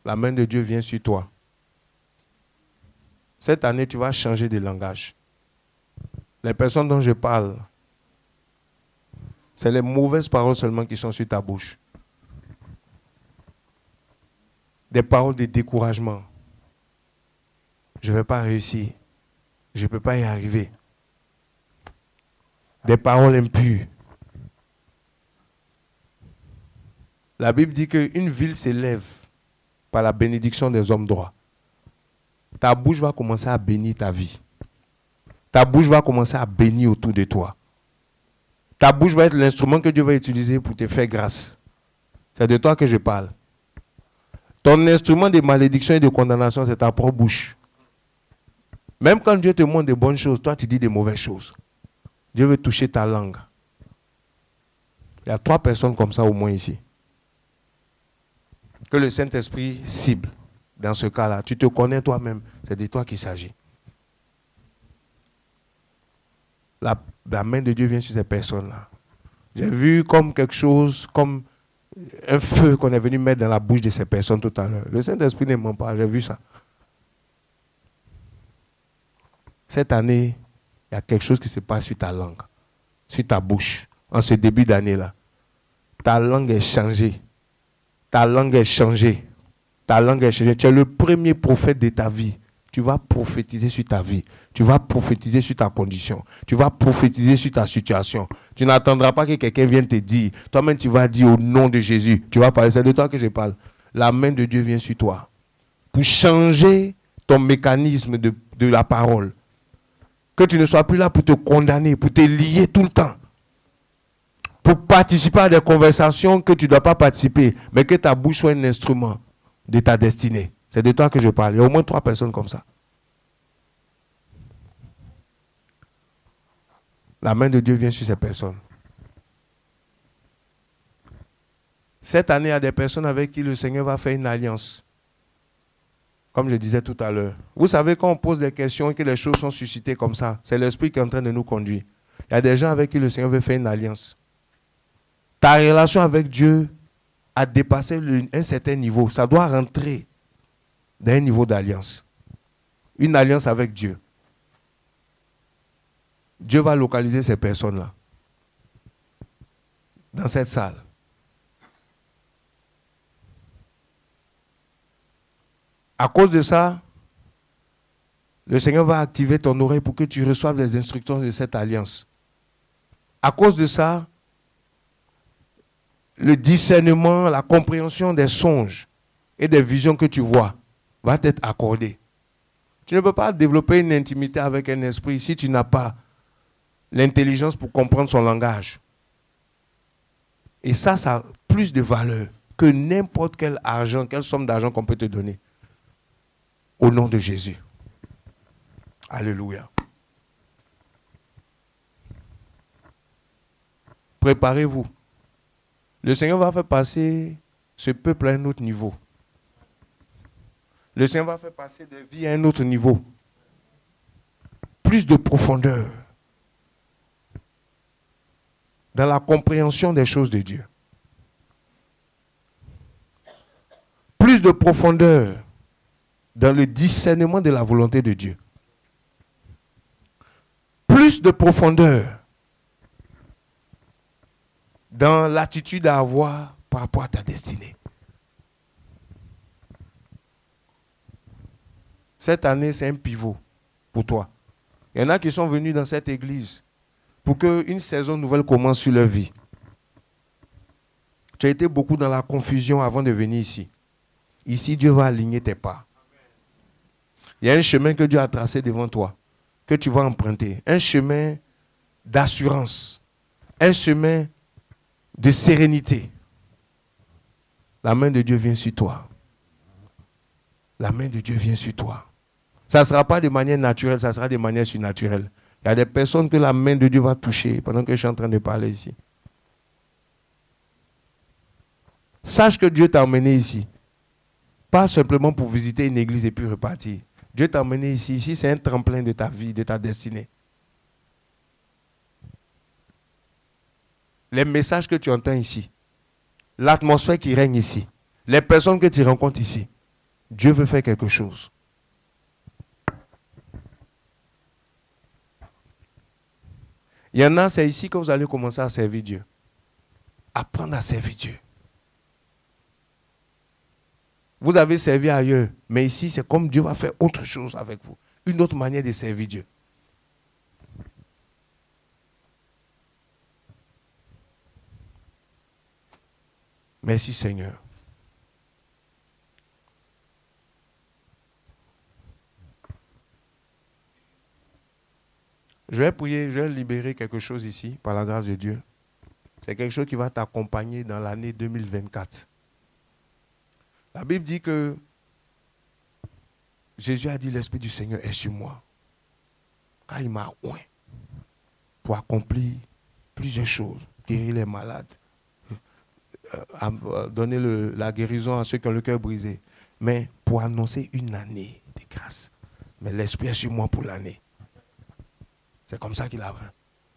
La main de Dieu vient sur toi. Cette année, tu vas changer de langage. Les personnes dont je parle, c'est les mauvaises paroles seulement qui sont sur ta bouche. Des paroles de découragement. Je ne vais pas réussir. Je ne peux pas y arriver. Des paroles impures. La Bible dit qu'une ville s'élève par la bénédiction des hommes droits. Ta bouche va commencer à bénir ta vie. Ta bouche va commencer à bénir autour de toi. Ta bouche va être l'instrument que Dieu va utiliser pour te faire grâce. C'est de toi que je parle. Ton instrument de malédiction et de condamnation, c'est ta propre bouche. Même quand Dieu te montre de bonnes choses, toi tu dis de mauvaises choses. Dieu veut toucher ta langue. Il y a 3 personnes comme ça au moins ici. Que le Saint-Esprit cible dans ce cas-là. Tu te connais toi-même. C'est de toi qu'il s'agit. La main de Dieu vient sur ces personnes-là. J'ai vu comme quelque chose, comme un feu qu'on est venu mettre dans la bouche de ces personnes tout à l'heure. Le Saint-Esprit ne ment pas, j'ai vu ça. Cette année, il y a quelque chose qui se passe sur ta langue, sur ta bouche, en ce début d'année-là. Ta langue est changée. Ta langue est changée. Ta langue est changée. Tu es le premier prophète de ta vie. Tu vas prophétiser sur ta vie. Tu vas prophétiser sur ta condition. Tu vas prophétiser sur ta situation. Tu n'attendras pas que quelqu'un vienne te dire. Toi-même, tu vas dire au nom de Jésus. Tu vas parler. C'est de toi que je parle. La main de Dieu vient sur toi. Pour changer ton mécanisme de la parole. Que tu ne sois plus là pour te condamner, pour te lier tout le temps. Pour participer à des conversations que tu ne dois pas participer. Mais que ta bouche soit un instrument de ta destinée. C'est de toi que je parle. Il y a au moins 3 personnes comme ça. La main de Dieu vient sur ces personnes. Cette année, il y a des personnes avec qui le Seigneur va faire une alliance. Comme je disais tout à l'heure. Vous savez, quand on pose des questions et que les choses sont suscitées comme ça, c'est l'Esprit qui est en train de nous conduire. Il y a des gens avec qui le Seigneur veut faire une alliance. Ta relation avec Dieu a dépassé un certain niveau. Ça doit rentrer dans un niveau d'alliance. Une alliance avec Dieu. Dieu va localiser ces personnes-là. Dans cette salle. À cause de ça, le Seigneur va activer ton oreille pour que tu reçoives les instructions de cette alliance. À cause de ça, le discernement, la compréhension des songes et des visions que tu vois va t'être accordé. Tu ne peux pas développer une intimité avec un esprit si tu n'as pas l'intelligence pour comprendre son langage. Et ça, ça a plus de valeur que n'importe quel argent, quelle somme d'argent qu'on peut te donner. Au nom de Jésus. Alléluia. Préparez-vous. Le Seigneur va faire passer ce peuple à un autre niveau. Le Seigneur va faire passer des vies à un autre niveau. Plus de profondeur dans la compréhension des choses de Dieu. Plus de profondeur dans le discernement de la volonté de Dieu. Plus de profondeur dans l'attitude à avoir par rapport à ta destinée. Cette année, c'est un pivot pour toi. Il y en a qui sont venus dans cette église pour qu'une saison nouvelle commence sur leur vie. Tu as été beaucoup dans la confusion avant de venir ici. Ici, Dieu va aligner tes pas. Il y a un chemin que Dieu a tracé devant toi, que tu vas emprunter. Un chemin d'assurance. Un chemin de sérénité. La main de Dieu vient sur toi. La main de Dieu vient sur toi. Ça ne sera pas de manière naturelle, ça sera de manière surnaturelle. Il y a des personnes que la main de Dieu va toucher pendant que je suis en train de parler ici. Sache que Dieu t'a emmené ici. Pas simplement pour visiter une église et puis repartir. Dieu t'a emmené ici. Ici, c'est un tremplin de ta vie, de ta destinée. Les messages que tu entends ici, l'atmosphère qui règne ici, les personnes que tu rencontres ici, Dieu veut faire quelque chose. Il y en a, c'est ici que vous allez commencer à servir Dieu. Apprendre à servir Dieu. Vous avez servi ailleurs, mais ici, c'est comme Dieu va faire autre chose avec vous. Une autre manière de servir Dieu. Merci Seigneur. Je vais prier, je vais libérer quelque chose ici, par la grâce de Dieu. C'est quelque chose qui va t'accompagner dans l'année 2024. La Bible dit que Jésus a dit, l'Esprit du Seigneur est sur moi. Car il m'a oint pour accomplir plusieurs choses. Guérir les malades, donner la guérison à ceux qui ont le cœur brisé. Mais pour annoncer une année de grâce. Mais l'Esprit est sur moi pour l'année. C'est comme ça qu'il a fait.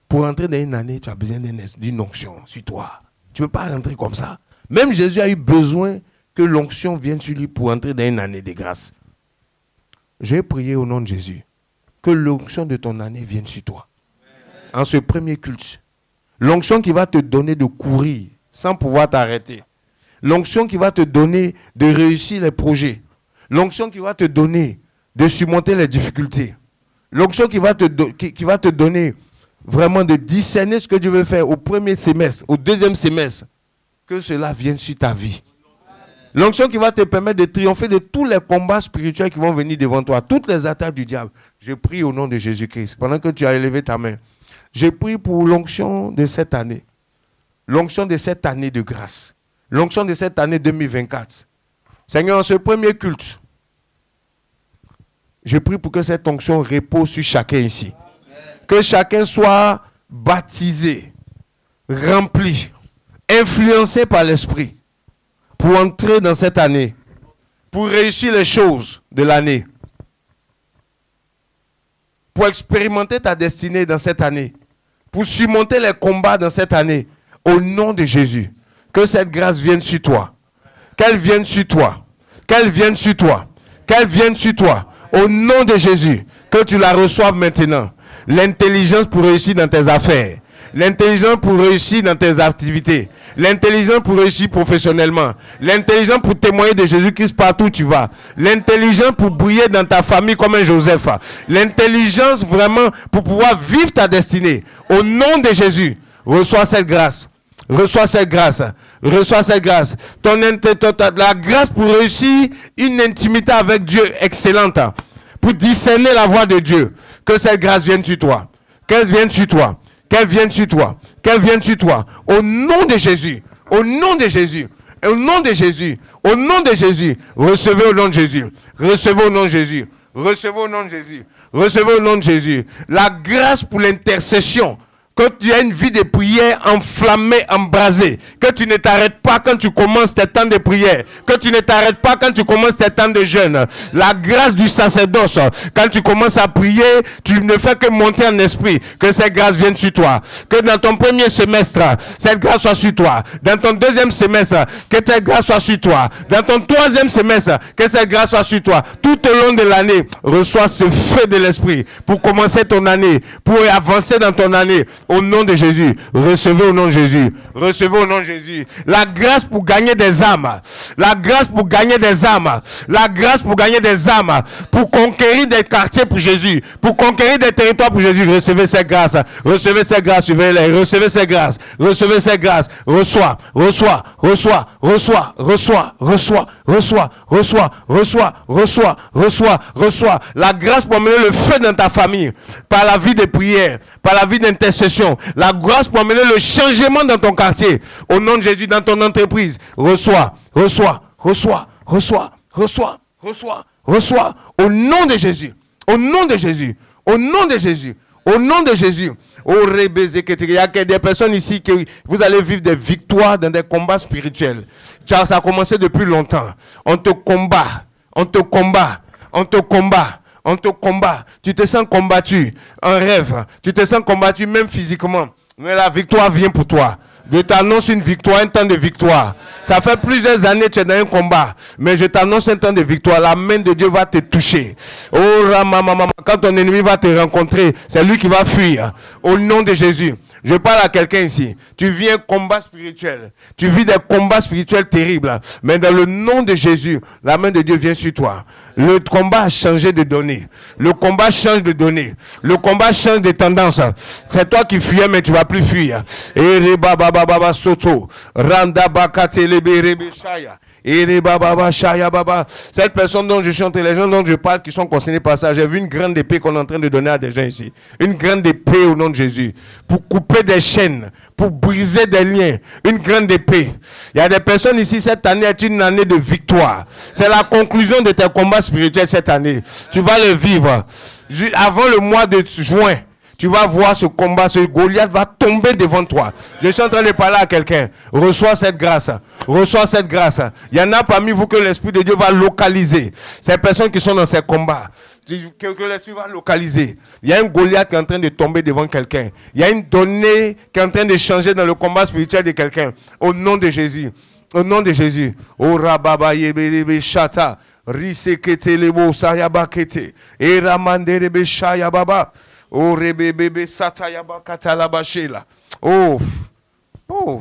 Pour entrer dans une année, tu as besoin d'une onction sur toi. Tu ne peux pas rentrer comme ça. Même Jésus a eu besoin que l'onction vienne sur lui pour entrer dans une année de grâce. Je vais prier au nom de Jésus. Que l'onction de ton année vienne sur toi. En ce premier culte. L'onction qui va te donner de courir sans pouvoir t'arrêter. L'onction qui va te donner de réussir les projets. L'onction qui va te donner de surmonter les difficultés. L'onction qui va te donner vraiment de discerner ce que Dieu veut faire au premier semestre, au deuxième semestre. Que cela vienne sur ta vie. L'onction qui va te permettre de triompher de tous les combats spirituels qui vont venir devant toi. Toutes les attaques du diable. Je prie au nom de Jésus-Christ. Pendant que tu as élevé ta main. Je prie pour l'onction de cette année. L'onction de cette année de grâce. L'onction de cette année 2024. Seigneur, en ce premier culte, je prie pour que cette onction repose sur chacun ici. Que chacun soit baptisé, rempli, influencé par l'Esprit pour entrer dans cette année, pour réussir les choses de l'année, pour expérimenter ta destinée dans cette année, pour surmonter les combats dans cette année. Au nom de Jésus, que cette grâce vienne sur toi. Qu'elle vienne sur toi. Qu'elle vienne sur toi. Qu'elle vienne sur toi. Au nom de Jésus, que tu la reçoives maintenant. L'intelligence pour réussir dans tes affaires. L'intelligence pour réussir dans tes activités. L'intelligence pour réussir professionnellement. L'intelligence pour témoigner de Jésus-Christ partout où tu vas. L'intelligence pour briller dans ta famille comme un Joseph. L'intelligence vraiment pour pouvoir vivre ta destinée. Au nom de Jésus, Reçois cette grâce. Reçois cette grâce. Reçois cette grâce. La grâce pour réussir une intimité avec Dieu excellente. Pour discerner la voix de Dieu. Que cette grâce vienne sur toi. Qu'elle vienne sur toi. Qu'elle vienne sur toi. Qu'elle vienne sur toi. Au nom de Jésus. Au nom de Jésus. Au nom de Jésus. Au nom de Jésus. Recevez au nom de Jésus. Recevez au nom de Jésus. Recevez au nom de Jésus. Recevez au nom de Jésus. La grâce pour l'intercession. Que tu as une vie de prière enflammée, embrasée. Que tu ne t'arrêtes pas quand tu commences tes temps de prière. Que tu ne t'arrêtes pas quand tu commences tes temps de jeûne. La grâce du sacerdoce. Quand tu commences à prier, tu ne fais que monter en esprit. Que cette grâce vienne sur toi. Que dans ton premier semestre, cette grâce soit sur toi. Dans ton deuxième semestre, que cette grâce soit sur toi. Dans ton troisième semestre, que cette grâce soit sur toi. Tout au long de l'année, reçois ce feu de l'esprit pour commencer ton année, pour avancer dans ton année. Au nom de Jésus, recevez au nom de Jésus, recevez au nom de Jésus. La grâce pour gagner des âmes, la grâce pour gagner des âmes, la grâce pour gagner des âmes, pour conquérir des quartiers pour Jésus, pour conquérir des territoires pour Jésus. Recevez cette grâce, recevez cette grâce, recevez cette grâce, recevez cette grâce. Reçois, reçois, reçois, reçois, reçois, reçois, reçois, reçois, reçois, reçois, reçois, reçois. La grâce pour mener le feu dans ta famille, par la vie de prière, par la vie d'intercession. La grâce pour amener le changement dans ton quartier. Au nom de Jésus, dans ton entreprise. Reçois, reçois, reçois, reçois, reçois, reçois, reçois. Au nom de Jésus. Au nom de Jésus. Au nom de Jésus. Au nom de Jésus. Il y a des personnes ici que vous allez vivre des victoires dans des combats spirituels. Ça a commencé depuis longtemps. On te combat. On te combat. On te combat. On te combat, tu te sens combattu, un rêve, tu te sens combattu même physiquement, mais la victoire vient pour toi. Je t'annonce une victoire, un temps de victoire. Ça fait plusieurs années que tu es dans un combat, mais je t'annonce un temps de victoire. La main de Dieu va te toucher. Oh, quand ton ennemi va te rencontrer, c'est lui qui va fuir. Au nom de Jésus. Je parle à quelqu'un ici. Tu vis un combat spirituel. Tu vis des combats spirituels terribles. Mais dans le nom de Jésus, la main de Dieu vient sur toi. Le combat a changé de données. Le combat change de données. Le combat change de tendance. C'est toi qui fuyais, mais tu ne vas plus fuir. Cette personne dont je chante, les gens dont je parle qui sont concernés par ça, j'ai vu une grande épée qu'on est en train de donner à des gens ici. Une grande épée au nom de Jésus. Pour couper des chaînes, pour briser des liens. Une grande épée. Il y a des personnes ici, cette année est une année de victoire. C'est la conclusion de tes combats spirituels cette année. Tu vas le vivre. Avant le mois de juin, tu vas voir ce combat, ce Goliath va tomber devant toi. Je suis en train de parler à quelqu'un. Reçois cette grâce. Reçois cette grâce. Il y en a parmi vous que l'Esprit de Dieu va localiser. Ces personnes qui sont dans ces combats, que l'Esprit va localiser. Il y a un Goliath qui est en train de tomber devant quelqu'un. Il y a une donnée qui est en train de changer dans le combat spirituel de quelqu'un. Au nom de Jésus. Au nom de Jésus. Oh rababa yebebe shata. Risekete lebo sayabakete. Eramanderebe shayababa. Oh, rebébébé, satayaba, katalabashela. Oh. Oh.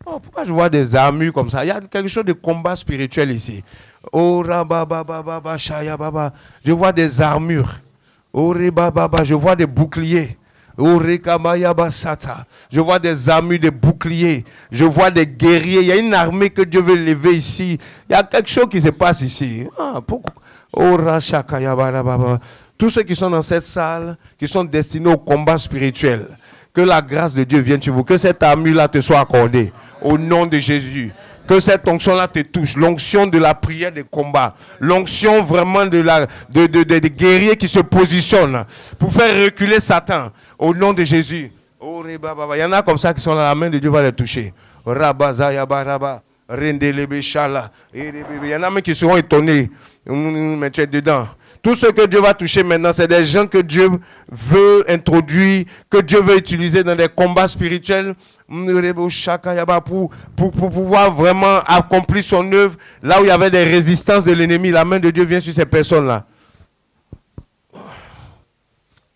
Oh, pourquoi je vois des armures comme ça? Il y a quelque chose de combat spirituel ici. Oh, rabababa, shayababa. Je vois des armures. Oh, rebababa, je vois des boucliers. Oh, rekamayaba, sata. Je vois des armures, des boucliers. Je vois des guerriers. Il y a une armée que Dieu veut lever ici. Il y a quelque chose qui se passe ici. Ah, pourquoi? Tous ceux qui sont dans cette salle, qui sont destinés au combat spirituel, que la grâce de Dieu vienne sur vous, que cette armure-là te soit accordée, au nom de Jésus. Que cette onction-là te touche, l'onction de la prière de combat, l'onction vraiment de guerriers qui se positionnent pour faire reculer Satan, au nom de Jésus. Il y en a comme ça qui sont là, la main de Dieu va les toucher. Il y en a même qui seront étonnés. Mais tu es dedans. Tout ce que Dieu va toucher maintenant, c'est des gens que Dieu veut introduire, que Dieu veut utiliser dans des combats spirituels pour pouvoir vraiment accomplir son œuvre. Là où il y avait des résistances de l'ennemi, la main de Dieu vient sur ces personnes-là.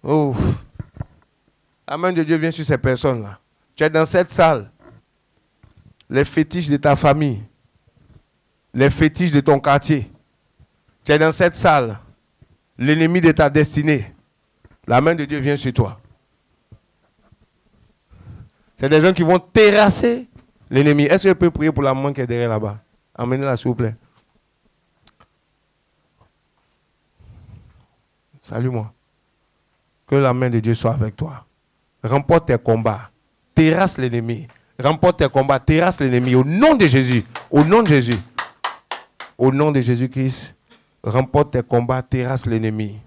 Oh. La main de Dieu vient sur ces personnes-là. Tu es dans cette salle. Les fétiches de ta famille, les fétiches de ton quartier. Tu es dans cette salle, l'ennemi de ta destinée. La main de Dieu vient sur toi. C'est des gens qui vont terrasser l'ennemi. Est-ce que je peux prier pour la maman qui est derrière là-bas? Emmenez-la, s'il vous plaît. Salue-moi. Que la main de Dieu soit avec toi. Remporte tes combats. Terrasse l'ennemi. Remporte tes combats. Terrasse l'ennemi. Au nom de Jésus. Au nom de Jésus. Au nom de Jésus-Christ. Remporte tes combats. Terrasse l'ennemi.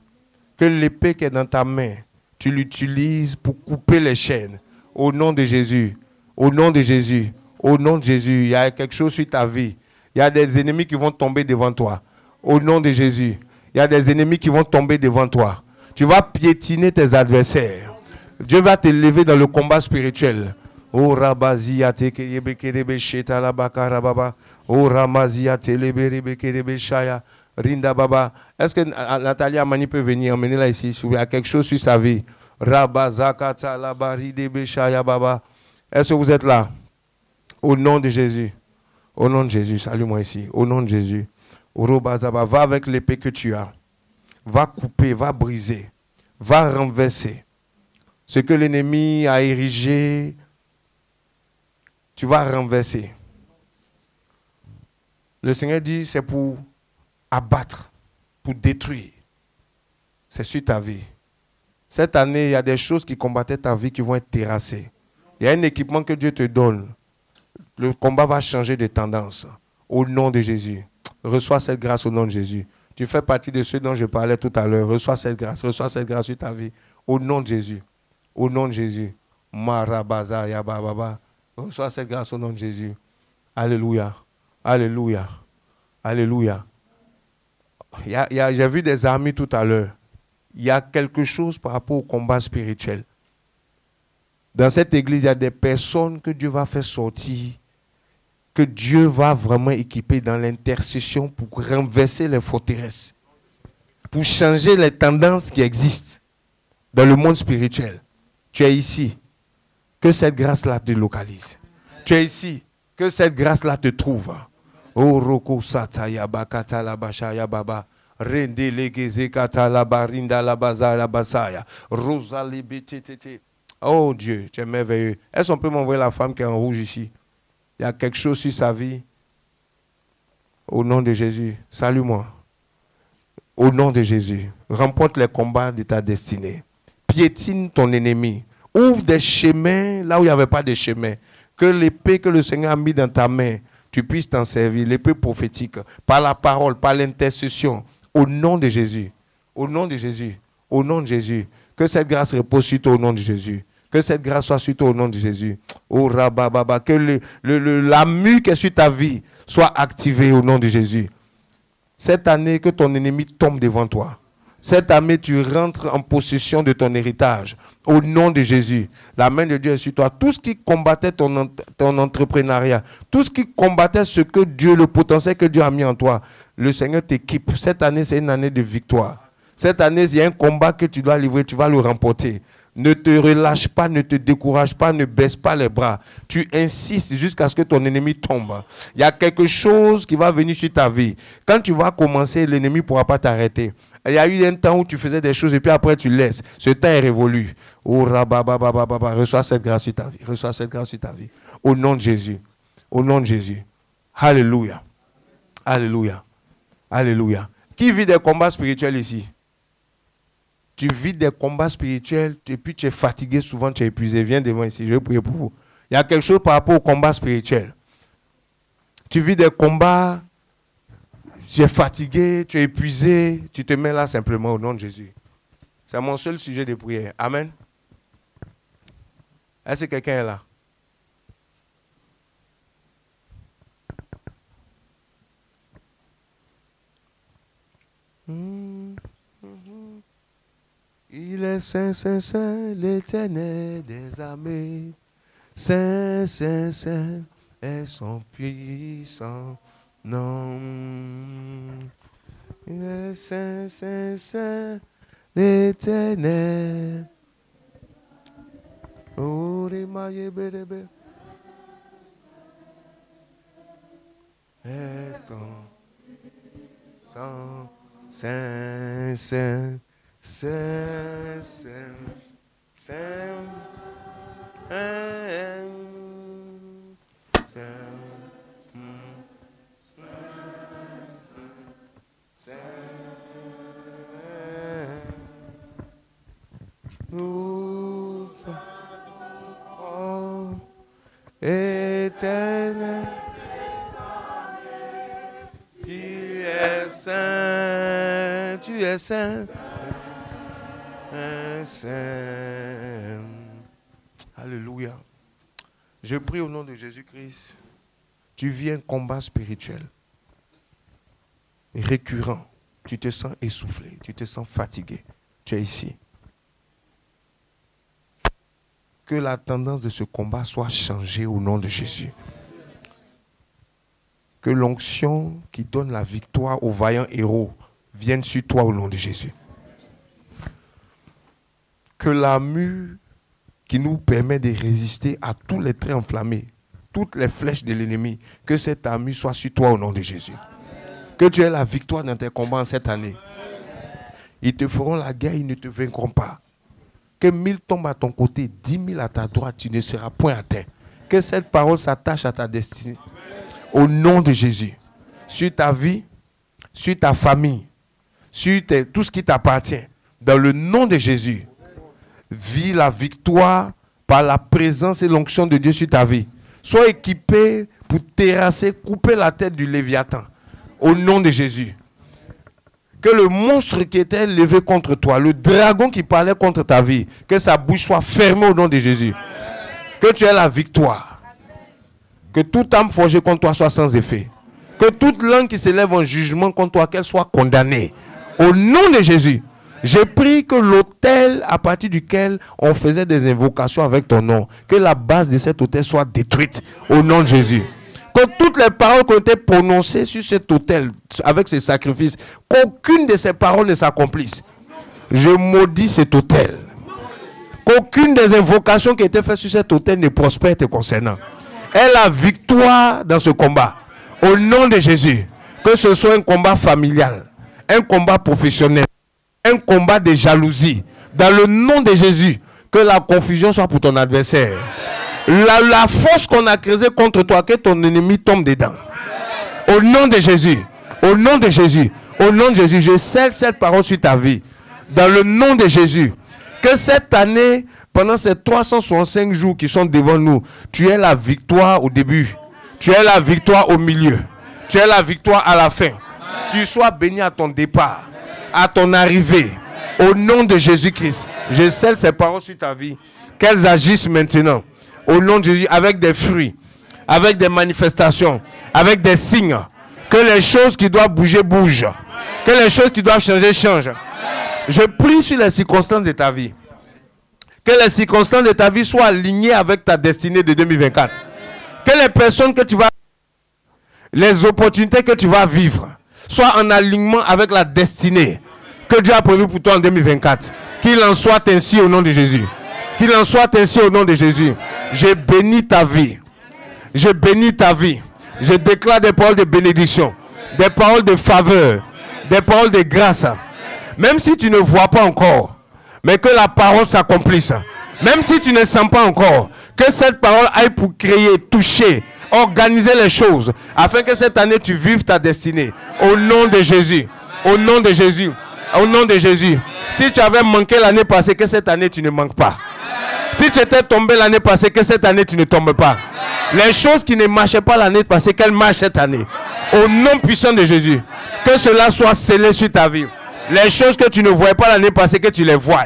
Que l'épée qui est dans ta main, tu l'utilises pour couper les chaînes. Au nom de Jésus. Au nom de Jésus. Au nom de Jésus. Il y a quelque chose sur ta vie. Il y a des ennemis qui vont tomber devant toi. Au nom de Jésus. Il y a des ennemis qui vont tomber devant toi. Tu vas piétiner tes adversaires. Dieu va te lever dans le combat spirituel. Oh Rabazia tekeyebe kerebe sheta la bakara baba. Oh Ramazia telebe kerebe shaya rinda baba. Est-ce que Nathalie Amani peut venir emmener-la ici? Il y a quelque chose sur sa vie. Rabazakata la baride shaya baba. Est-ce que vous êtes là? Au nom de Jésus. Au nom de Jésus, salue-moi ici. Au nom de Jésus. Robazaba, va avec l'épée que tu as. Va couper, va briser, va renverser. Ce que l'ennemi a érigé, tu vas renverser. Le Seigneur dit, c'est pour abattre, pour détruire. C'est sur ta vie. Cette année, il y a des choses qui combattaient ta vie qui vont être terrassées. Il y a un équipement que Dieu te donne. Le combat va changer de tendance. Au nom de Jésus. Reçois cette grâce au nom de Jésus. Tu fais partie de ceux dont je parlais tout à l'heure. Reçois cette grâce sur ta vie. Au nom de Jésus. Au nom de Jésus. Marabaza yababa. Reçois cette grâce au nom de Jésus. Alléluia. Alléluia. Alléluia. J'ai vu des amis tout à l'heure. Il y a quelque chose par rapport au combat spirituel. Dans cette église, il y a des personnes que Dieu va faire sortir, que Dieu va vraiment équiper dans l'intercession pour renverser les forteresses, pour changer les tendances qui existent dans le monde spirituel. Tu es ici, que cette grâce-là te localise. Tu es ici, que cette grâce-là te trouve. Oh, Roko Sataya Bakata la Bashaya Baba. Rende legeze kata la barinda la baza la basaya. Rosalie BTTT. Oh Dieu, tu es merveilleux. Est-ce qu'on peut m'envoyer la femme qui est en rouge ici? Il y a quelque chose sur sa vie. Au nom de Jésus, salue-moi. Au nom de Jésus, remporte les combats de ta destinée. Piétine ton ennemi. Ouvre des chemins là où il n'y avait pas de chemin. Que l'épée que le Seigneur a mis dans ta main, tu puisses t'en servir. L'épée prophétique, par la parole, par l'intercession. Au nom de Jésus. Au nom de Jésus. Au nom de Jésus. Que cette grâce repose sur toi au nom de Jésus. Que cette grâce soit sur toi au nom de Jésus. Oh Rabababa. Que la mue qui est sur ta vie soit activée au nom de Jésus. Cette année, que ton ennemi tombe devant toi. Cette année, tu rentres en possession de ton héritage. Au nom de Jésus. La main de Dieu est sur toi. Tout ce qui combattait ton entrepreneuriat, tout ce qui combattait ce que Dieu, le potentiel que Dieu a mis en toi, le Seigneur t'équipe. Cette année, c'est une année de victoire. Cette année, il y a un combat que tu dois livrer, tu vas le remporter. Ne te relâche pas, ne te décourage pas, ne baisse pas les bras. Tu insistes jusqu'à ce que ton ennemi tombe. Il y a quelque chose qui va venir sur ta vie. Quand tu vas commencer, l'ennemi ne pourra pas t'arrêter. Il y a eu un temps où tu faisais des choses et puis après tu laisses. Ce temps est révolu. Oh, rabababababa, reçois cette grâce sur ta vie. Reçois cette grâce sur ta vie. Au nom de Jésus. Au nom de Jésus. Alléluia. Alléluia. Alléluia. Qui vit des combats spirituels ici? Tu vis des combats spirituels et puis tu es fatigué, souvent tu es épuisé. Viens devant ici, je vais prier pour vous. Il y a quelque chose par rapport au combat spirituel. Tu vis des combats, tu es fatigué, tu es épuisé, tu te mets là simplement au nom de Jésus. C'est mon seul sujet de prière. Amen. Est-ce que quelqu'un est là? Il est saint, saint, saint, l'Éternel des armées. Saint, saint, saint est son puissant nom. Il est saint, saint, saint, l'Éternel. Oh, rimaye berebe. Est ton sang, saint, saint. Saint, saint, saint, Nous sommes éternels. Tu es saint, tu es saint, saint. Alléluia. Je prie au nom de Jésus-Christ. Tu vis un combat spirituel récurrent. Tu te sens essoufflé, tu te sens fatigué. Tu es ici. Que la tendance de ce combat soit changée au nom de Jésus. Que l'onction qui donne la victoire aux vaillants héros vienne sur toi au nom de Jésus. Que l'armure qui nous permet de résister à tous les traits enflammés, toutes les flèches de l'ennemi, que cette armure soit sur toi au nom de Jésus. Que tu aies la victoire dans tes combats en cette année. Ils te feront la guerre, ils ne te vaincront pas. Que 1000 tombent à ton côté, 10 000 à ta droite, tu ne seras point atteint. Que cette parole s'attache à ta destinée. Au nom de Jésus. Sur ta vie, sur ta famille, sur tout ce qui t'appartient. Dans le nom de Jésus. Vis la victoire par la présence et l'onction de Dieu sur ta vie. Sois équipé pour terrasser, couper la tête du Léviathan. Au nom de Jésus. Que le monstre qui était levé contre toi, le dragon qui parlait contre ta vie, que sa bouche soit fermée au nom de Jésus. Que tu aies la victoire. Que toute âme forgée contre toi soit sans effet. Que toute langue qui s'élève en jugement contre toi, qu'elle soit condamnée. Au nom de Jésus. J'ai pris que l'autel à partir duquel on faisait des invocations avec ton nom, que la base de cet autel soit détruite au nom de Jésus. Que toutes les paroles qui ont été prononcées sur cet autel, avec ces sacrifices, qu'aucune de ces paroles ne s'accomplisse. Je maudis cet autel. Qu'aucune des invocations qui étaient faites sur cet autel ne prospère te concernant. Aie la victoire dans ce combat. Au nom de Jésus. Que ce soit un combat familial, un combat professionnel, un combat de jalousie. Dans le nom de Jésus, que la confusion soit pour ton adversaire. La force qu'on a creusée contre toi, que ton ennemi tombe dedans. Au nom de Jésus. Au nom de Jésus. Au nom de Jésus. Je scelle cette parole sur ta vie. Dans le nom de Jésus. Que cette année, pendant ces 365 jours qui sont devant nous, tu aies la victoire au début. Tu aies la victoire au milieu. Tu aies la victoire à la fin. Tu sois béni à ton départ, à ton arrivée. Au nom de Jésus-Christ. Je scelle ces paroles sur ta vie. Qu'elles agissent maintenant. Au nom de Jésus, avec des fruits, avec des manifestations, avec des signes. Que les choses qui doivent bouger, bougent. Que les choses qui doivent changer, changent. Je prie sur les circonstances de ta vie. Que les circonstances de ta vie soient alignées avec ta destinée de 2024. Que les personnes que tu vas... Les opportunités que tu vas vivre soient en alignement avec la destinée que Dieu a prévue pour toi en 2024. Qu'il en soit ainsi au nom de Jésus. Qu'il en soit ainsi au nom de Jésus. Je bénis ta vie. Je bénis ta vie. Je déclare des paroles de bénédiction, des paroles de faveur, des paroles de grâce. Même si tu ne vois pas encore, mais que la parole s'accomplisse. Même si tu ne sens pas encore, que cette parole aille pour créer, toucher, organiser les choses, afin que cette année tu vives ta destinée. Au nom de Jésus. Au nom de Jésus. Au nom de Jésus. Si tu avais manqué l'année passée, que cette année tu ne manques pas. Si tu étais tombé l'année passée, que cette année tu ne tombes pas. Les choses qui ne marchaient pas l'année passée, qu'elles marchent cette année. Au nom puissant de Jésus. Que cela soit scellé sur ta vie. Les choses que tu ne voyais pas l'année passée, que tu les vois.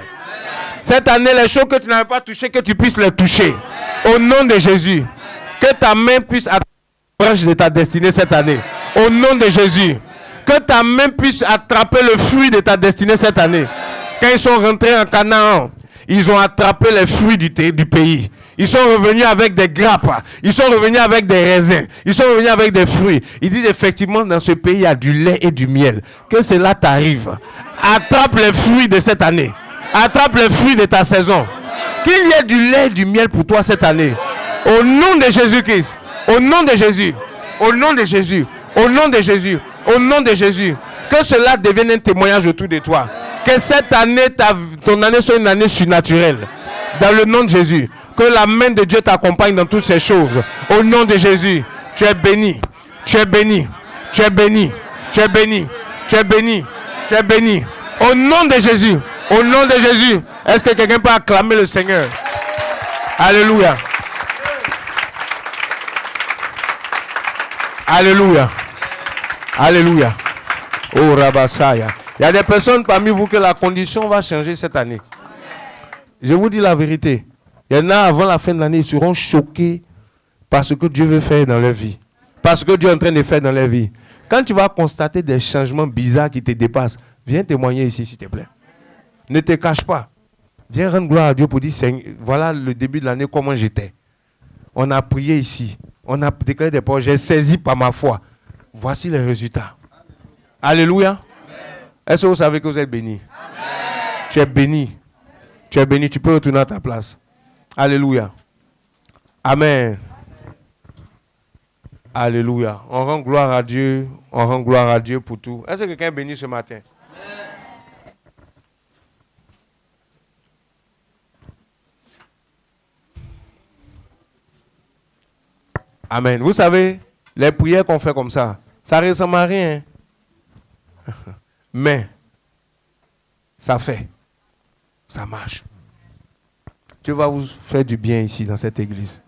Cette année, les choses que tu n'avais pas touchées, que tu puisses les toucher. Au nom de Jésus. Que ta main puisse attraper la branche de ta destinée cette année. Au nom de Jésus. Que ta main puisse attraper le fruit de ta destinée cette année. Quand ils sont rentrés en Canaan, ils ont attrapé les fruits du pays. Ils sont revenus avec des grappes. Ils sont revenus avec des raisins. Ils sont revenus avec des fruits. Ils disent effectivement dans ce pays il y a du lait et du miel. Que cela t'arrive. Attrape les fruits de cette année. Attrape les fruits de ta saison. Qu'il y ait du lait et du miel pour toi cette année. Au nom de Jésus-Christ. Au nom de Jésus. Au nom de Jésus. Au nom de Jésus. Au nom de Jésus. Que cela devienne un témoignage autour de toi. Que cette année, ton année soit une année surnaturelle. Dans le nom de Jésus. Que la main de Dieu t'accompagne dans toutes ces choses. Au nom de Jésus, tu es béni. Tu es béni. Tu es béni. Tu es béni. Tu es béni. Tu es béni. Au nom de Jésus. Au nom de Jésus. Est-ce que quelqu'un peut acclamer le Seigneur? Alléluia. Alléluia. Alléluia. Oh Rabasaya. Il y a des personnes parmi vous que la condition va changer cette année. Je vous dis la vérité. Il y en a avant la fin de l'année, ils seront choqués par ce que Dieu veut faire dans leur vie. Parce que Dieu est en train de faire dans leur vie. Quand tu vas constater des changements bizarres qui te dépassent, viens témoigner ici, s'il te plaît. Ne te cache pas. Viens rendre gloire à Dieu pour dire, Seigneur, voilà le début de l'année, comment j'étais. On a prié ici. On a déclaré des paroles. J'ai saisi par ma foi. Voici les résultats. Alléluia. Est-ce que vous savez que vous êtes béni? Tu es béni. Tu es béni. Tu peux retourner à ta place. Alléluia. Amen. Alléluia. On rend gloire à Dieu. On rend gloire à Dieu pour tout. Est-ce que quelqu'un est béni ce matin? Amen. Vous savez, les prières qu'on fait comme ça ne ressemble à rien. Mais, ça fait. Ça marche. Dieu va vous faire du bien ici, dans cette église.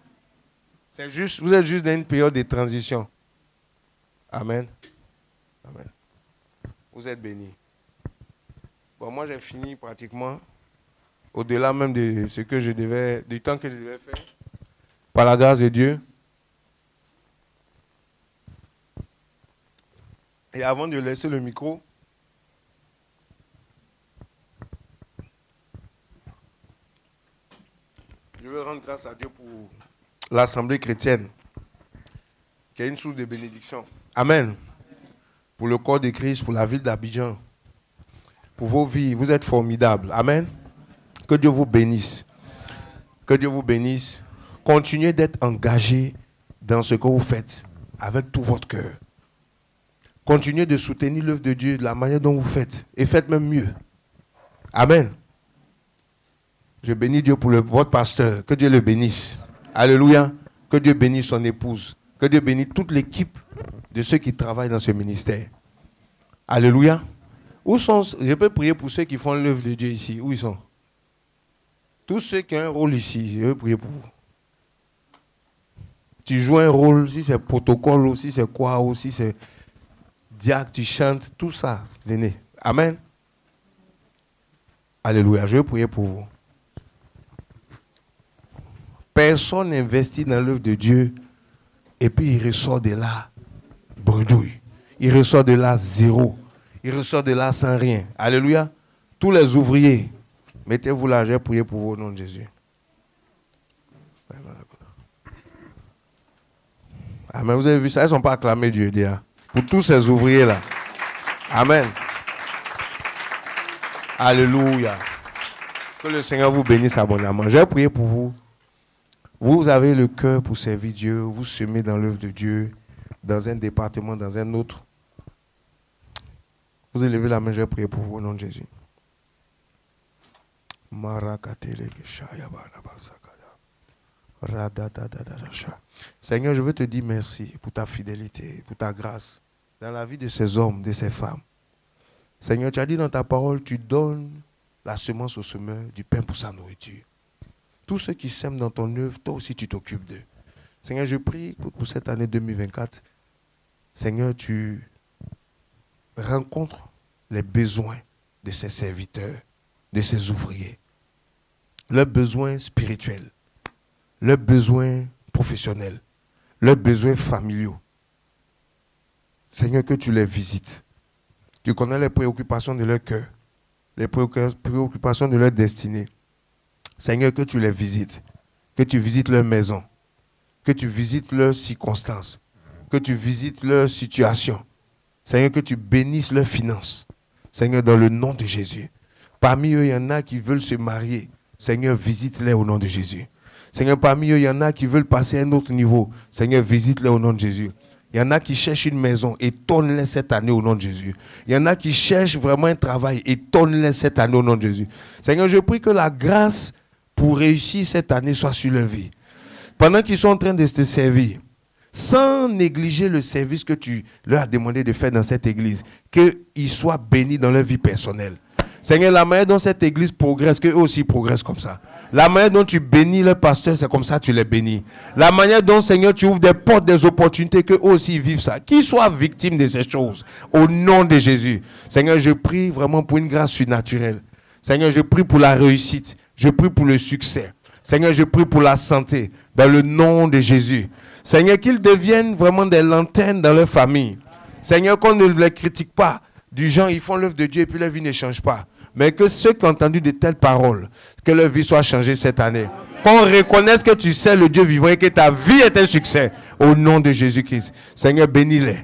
C'est juste, vous êtes juste dans une période de transition. Amen. Amen. Vous êtes bénis. Bon, moi, j'ai fini pratiquement, au-delà même de ce que je devais, du temps que je devais faire, par la grâce de Dieu. Et avant de laisser le micro, je veux rendre grâce à Dieu pour l'Assemblée chrétienne, qui est une source de bénédiction. Amen. Pour le corps de Christ, pour la ville d'Abidjan, pour vos vies, vous êtes formidables. Amen. Que Dieu vous bénisse. Que Dieu vous bénisse. Continuez d'être engagés dans ce que vous faites, avec tout votre cœur. Continuez de soutenir l'œuvre de Dieu de la manière dont vous faites. Et faites même mieux. Amen. Je bénis Dieu pour votre pasteur. Que Dieu le bénisse. Alléluia. Que Dieu bénisse son épouse. Que Dieu bénisse toute l'équipe de ceux qui travaillent dans ce ministère. Alléluia. Où sont, je peux prier pour ceux qui font l'œuvre de Dieu ici. Où ils sont? Tous ceux qui ont un rôle ici, je veux prier pour vous. Tu joues un rôle, si c'est protocole, ou si c'est quoi, ou si c'est diacre, tu chantes, tout ça, venez. Amen. Alléluia. Je veux prier pour vous. Personne n'investit dans l'œuvre de Dieu et puis il ressort de là bredouille. Il ressort de là zéro. Il ressort de là sans rien. Alléluia. Tous les ouvriers, mettez-vous là, j'ai prié pour vous au nom de Jésus. Amen. Vous avez vu ça? Ils ne sont pas acclamés Dieu. Pour tous ces ouvriers-là. Amen. Alléluia. Que le Seigneur vous bénisse abondamment. J'ai prié pour vous. Vous avez le cœur pour servir Dieu. Vous semez dans l'œuvre de Dieu, dans un département, dans un autre. Vous élevez la main, j'ai prié pour vous au nom de Jésus. Seigneur, je veux te dire merci pour ta fidélité, pour ta grâce dans la vie de ces hommes, de ces femmes. Seigneur, tu as dit dans ta parole, tu donnes la semence au semeur, du pain pour sa nourriture. Tous ceux qui sèment dans ton œuvre, toi aussi tu t'occupes d'eux. Seigneur, je prie pour cette année 2024. Seigneur, tu rencontres les besoins de ces serviteurs, de ces ouvriers. Leurs besoins spirituels, leurs besoins professionnels, leurs besoins familiaux. Seigneur, que tu les visites. Tu connais les préoccupations de leur cœur, les préoccupations de leur destinée. Seigneur, que tu les visites, que tu visites leur maison, que tu visites leurs circonstances, que tu visites leur situation. Seigneur, que tu bénisses leurs finances. Seigneur, dans le nom de Jésus. Parmi eux, il y en a qui veulent se marier. Seigneur, visite-les au nom de Jésus. Seigneur, parmi eux, il y en a qui veulent passer à un autre niveau. Seigneur, visite-les au nom de Jésus. Il y en a qui cherchent une maison, étonne-les cette année au nom de Jésus. Il y en a qui cherchent vraiment un travail, étonne-les cette année au nom de Jésus. Seigneur, je prie que la grâce pour réussir cette année soit sur leur vie. Pendant qu'ils sont en train de te servir, sans négliger le service que tu leur as demandé de faire dans cette église, qu'ils soient bénis dans leur vie personnelle. Seigneur, la manière dont cette église progresse, qu'eux aussi progressent comme ça. La manière dont tu bénis le pasteur, c'est comme ça que tu les bénis. La manière dont, Seigneur, tu ouvres des portes, des opportunités, qu'eux aussi vivent ça. Qu'ils soient victimes de ces choses. Au nom de Jésus. Seigneur, je prie vraiment pour une grâce surnaturelle. Seigneur, je prie pour la réussite. Je prie pour le succès. Seigneur, je prie pour la santé. Dans le nom de Jésus. Seigneur, qu'ils deviennent vraiment des lanternes dans leur famille. Seigneur, qu'on ne les critique pas. Du genre, ils font l'œuvre de Dieu et puis leur vie ne change pas. Mais que ceux qui ont entendu de telles paroles, que leur vie soit changée cette année. Qu'on reconnaisse que tu sais le Dieu vivant et que ta vie est un succès. Au nom de Jésus-Christ. Seigneur, bénis-les.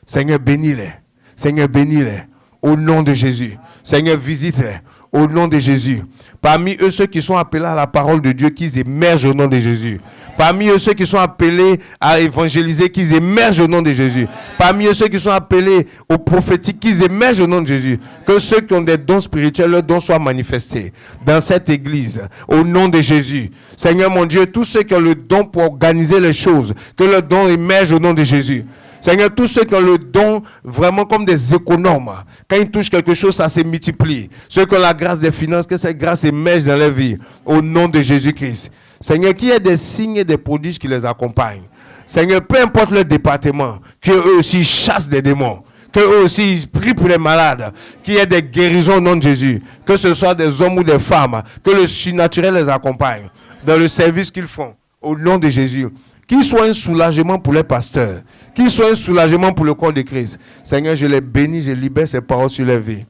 Seigneur, bénis-les. Seigneur, bénis-les. Au nom de Jésus. Seigneur, visite-les. Au nom de Jésus. Parmi eux, ceux qui sont appelés à la parole de Dieu, qu'ils émergent au nom de Jésus. Parmi eux, ceux qui sont appelés à évangéliser, qu'ils émergent au nom de Jésus. Parmi eux, ceux qui sont appelés au prophétique, qu'ils émergent au nom de Jésus. Que ceux qui ont des dons spirituels, leurs dons soient manifestés dans cette église. Au nom de Jésus. Seigneur mon Dieu, tous ceux qui ont le don pour organiser les choses, que leurs dons émergent au nom de Jésus. Seigneur, tous ceux qui ont le don vraiment comme des économes, quand ils touchent quelque chose, ça se multiplie. Ceux qui ont la grâce des finances, que cette grâce émerge dans leur vie. Au nom de Jésus-Christ. Seigneur, qu'il y ait des signes et des prodiges qui les accompagnent. Seigneur, peu importe le département, qu'eux aussi chassent des démons. Qu'eux aussi ils prient pour les malades. Qu'il y ait des guérisons au nom de Jésus. Que ce soit des hommes ou des femmes. Que le surnaturel les accompagne. Dans le service qu'ils font. Au nom de Jésus. Qu'il soit un soulagement pour les pasteurs. Qu'il soit un soulagement pour le corps de Christ. Seigneur, je les bénis, je libère ces paroles sur leur vie.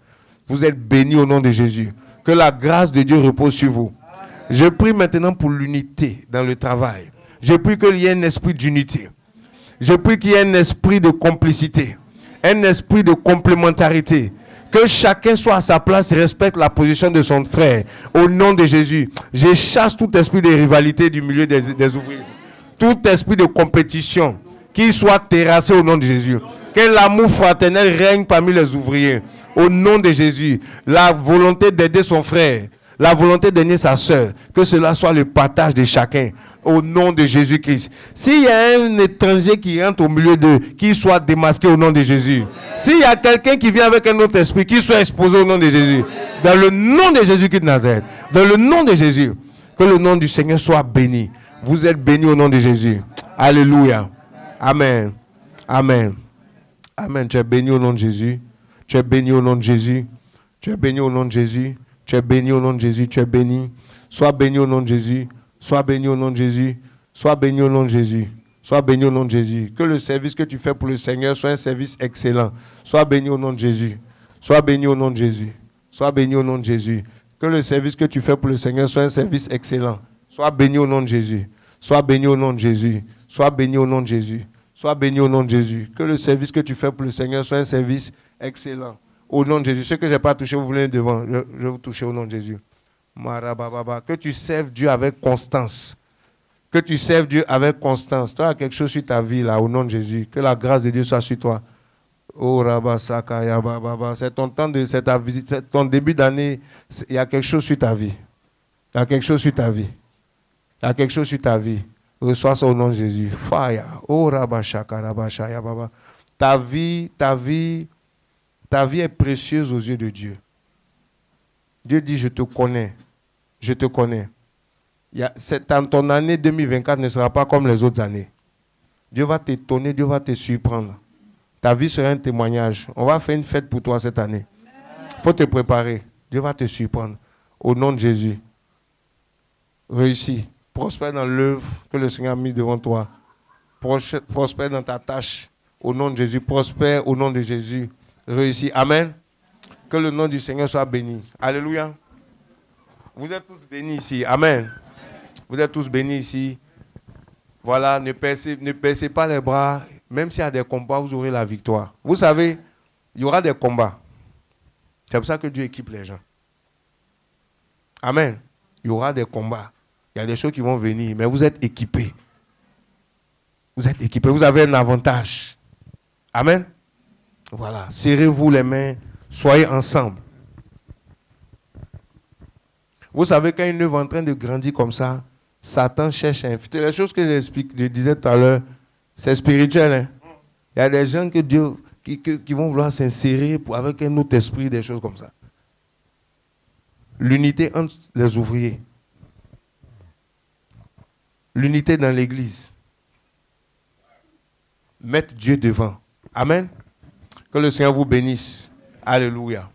Vous êtes bénis au nom de Jésus. Que la grâce de Dieu repose sur vous. Je prie maintenant pour l'unité dans le travail. Je prie qu'il y ait un esprit d'unité. Je prie qu'il y ait un esprit de complicité. Un esprit de complémentarité. Que chacun soit à sa place et respecte la position de son frère. Au nom de Jésus, je chasse tout esprit de rivalité du milieu des ouvriers. Tout esprit de compétition, qu'il soit terrassé au nom de Jésus. Que l'amour fraternel règne parmi les ouvriers. Au nom de Jésus, la volonté d'aider son frère, la volonté d'aider sa soeur, que cela soit le partage de chacun. Au nom de Jésus-Christ. S'il y a un étranger qui rentre au milieu d'eux, qu'il soit démasqué au nom de Jésus. S'il y a quelqu'un qui vient avec un autre esprit, qu'il soit exposé au nom de Jésus. Dans le nom de Jésus-Christ de Nazareth. Dans le nom de Jésus. Que le nom du Seigneur soit béni. Vous êtes bénis au nom de Jésus. Alléluia. Amen. Amen. Amen. Tu es béni au nom de Jésus. Tu es béni au nom de Jésus. Tu es béni au nom de Jésus. Tu es béni au nom de Jésus. Tu es béni. Sois béni au nom de Jésus. Sois béni au nom de Jésus. Sois béni au nom de Jésus. Sois béni au nom de Jésus. Que le service que tu fais pour le Seigneur soit un service excellent. Sois béni au nom de Jésus. Sois béni au nom de Jésus. Sois béni au nom de Jésus. Que le service que tu fais pour le Seigneur soit un service excellent. Sois béni au nom de Jésus. Sois béni au nom de Jésus. Sois béni au nom de Jésus. Sois béni au nom de Jésus. Que le service que tu fais pour le Seigneur soit un service excellent. Au nom de Jésus. Ceux que je n'ai pas touché, vous venez devant. Je vais vous toucher au nom de Jésus. Marababa. Que tu serves Dieu avec constance. Que tu serves Dieu avec constance. Tu as quelque chose sur ta vie là, au nom de Jésus. Que la grâce de Dieu soit sur toi. Oh Rabasakaya Baba. C'est ton temps de ta visite, c'est ton début d'année. Il y a quelque chose sur ta vie. Il y a quelque chose sur ta vie. Il y a quelque chose sur ta vie. Reçois ça au nom de Jésus. Fire. Oh Rabashaka Rabashaya Baba. Ta vie est précieuse aux yeux de Dieu. Dieu dit, je te connais. Je te connais. Ton année 2024 ne sera pas comme les autres années. Dieu va t'étonner, Dieu va te surprendre. Ta vie sera un témoignage. On va faire une fête pour toi cette année. Il faut te préparer. Dieu va te surprendre. Au nom de Jésus. Réussis. Prospère dans l'œuvre que le Seigneur a mise devant toi. Prospère dans ta tâche. Au nom de Jésus. Prospère au nom de Jésus. Réussis. Amen. Que le nom du Seigneur soit béni. Alléluia. Vous êtes tous bénis ici. Amen. Vous êtes tous bénis ici. Voilà, ne baissez pas les bras. Même s'il y a des combats, vous aurez la victoire. Vous savez, il y aura des combats. C'est pour ça que Dieu équipe les gens. Amen. Il y aura des combats. Il y a des choses qui vont venir, mais vous êtes équipés. Vous êtes équipés. Vous avez un avantage. Amen. Voilà. Serrez-vous les mains. Soyez ensemble. Vous savez, quand une œuvre est en train de grandir comme ça, Satan cherche à infiltrer. Les choses que je disais tout à l'heure, c'est spirituel. Hein? Il y a des gens que Dieu, qui vont vouloir s'insérer avec un autre esprit, des choses comme ça. L'unité entre les ouvriers. L'unité dans l'église. Mettre Dieu devant. Amen. Que le Seigneur vous bénisse. Alléluia.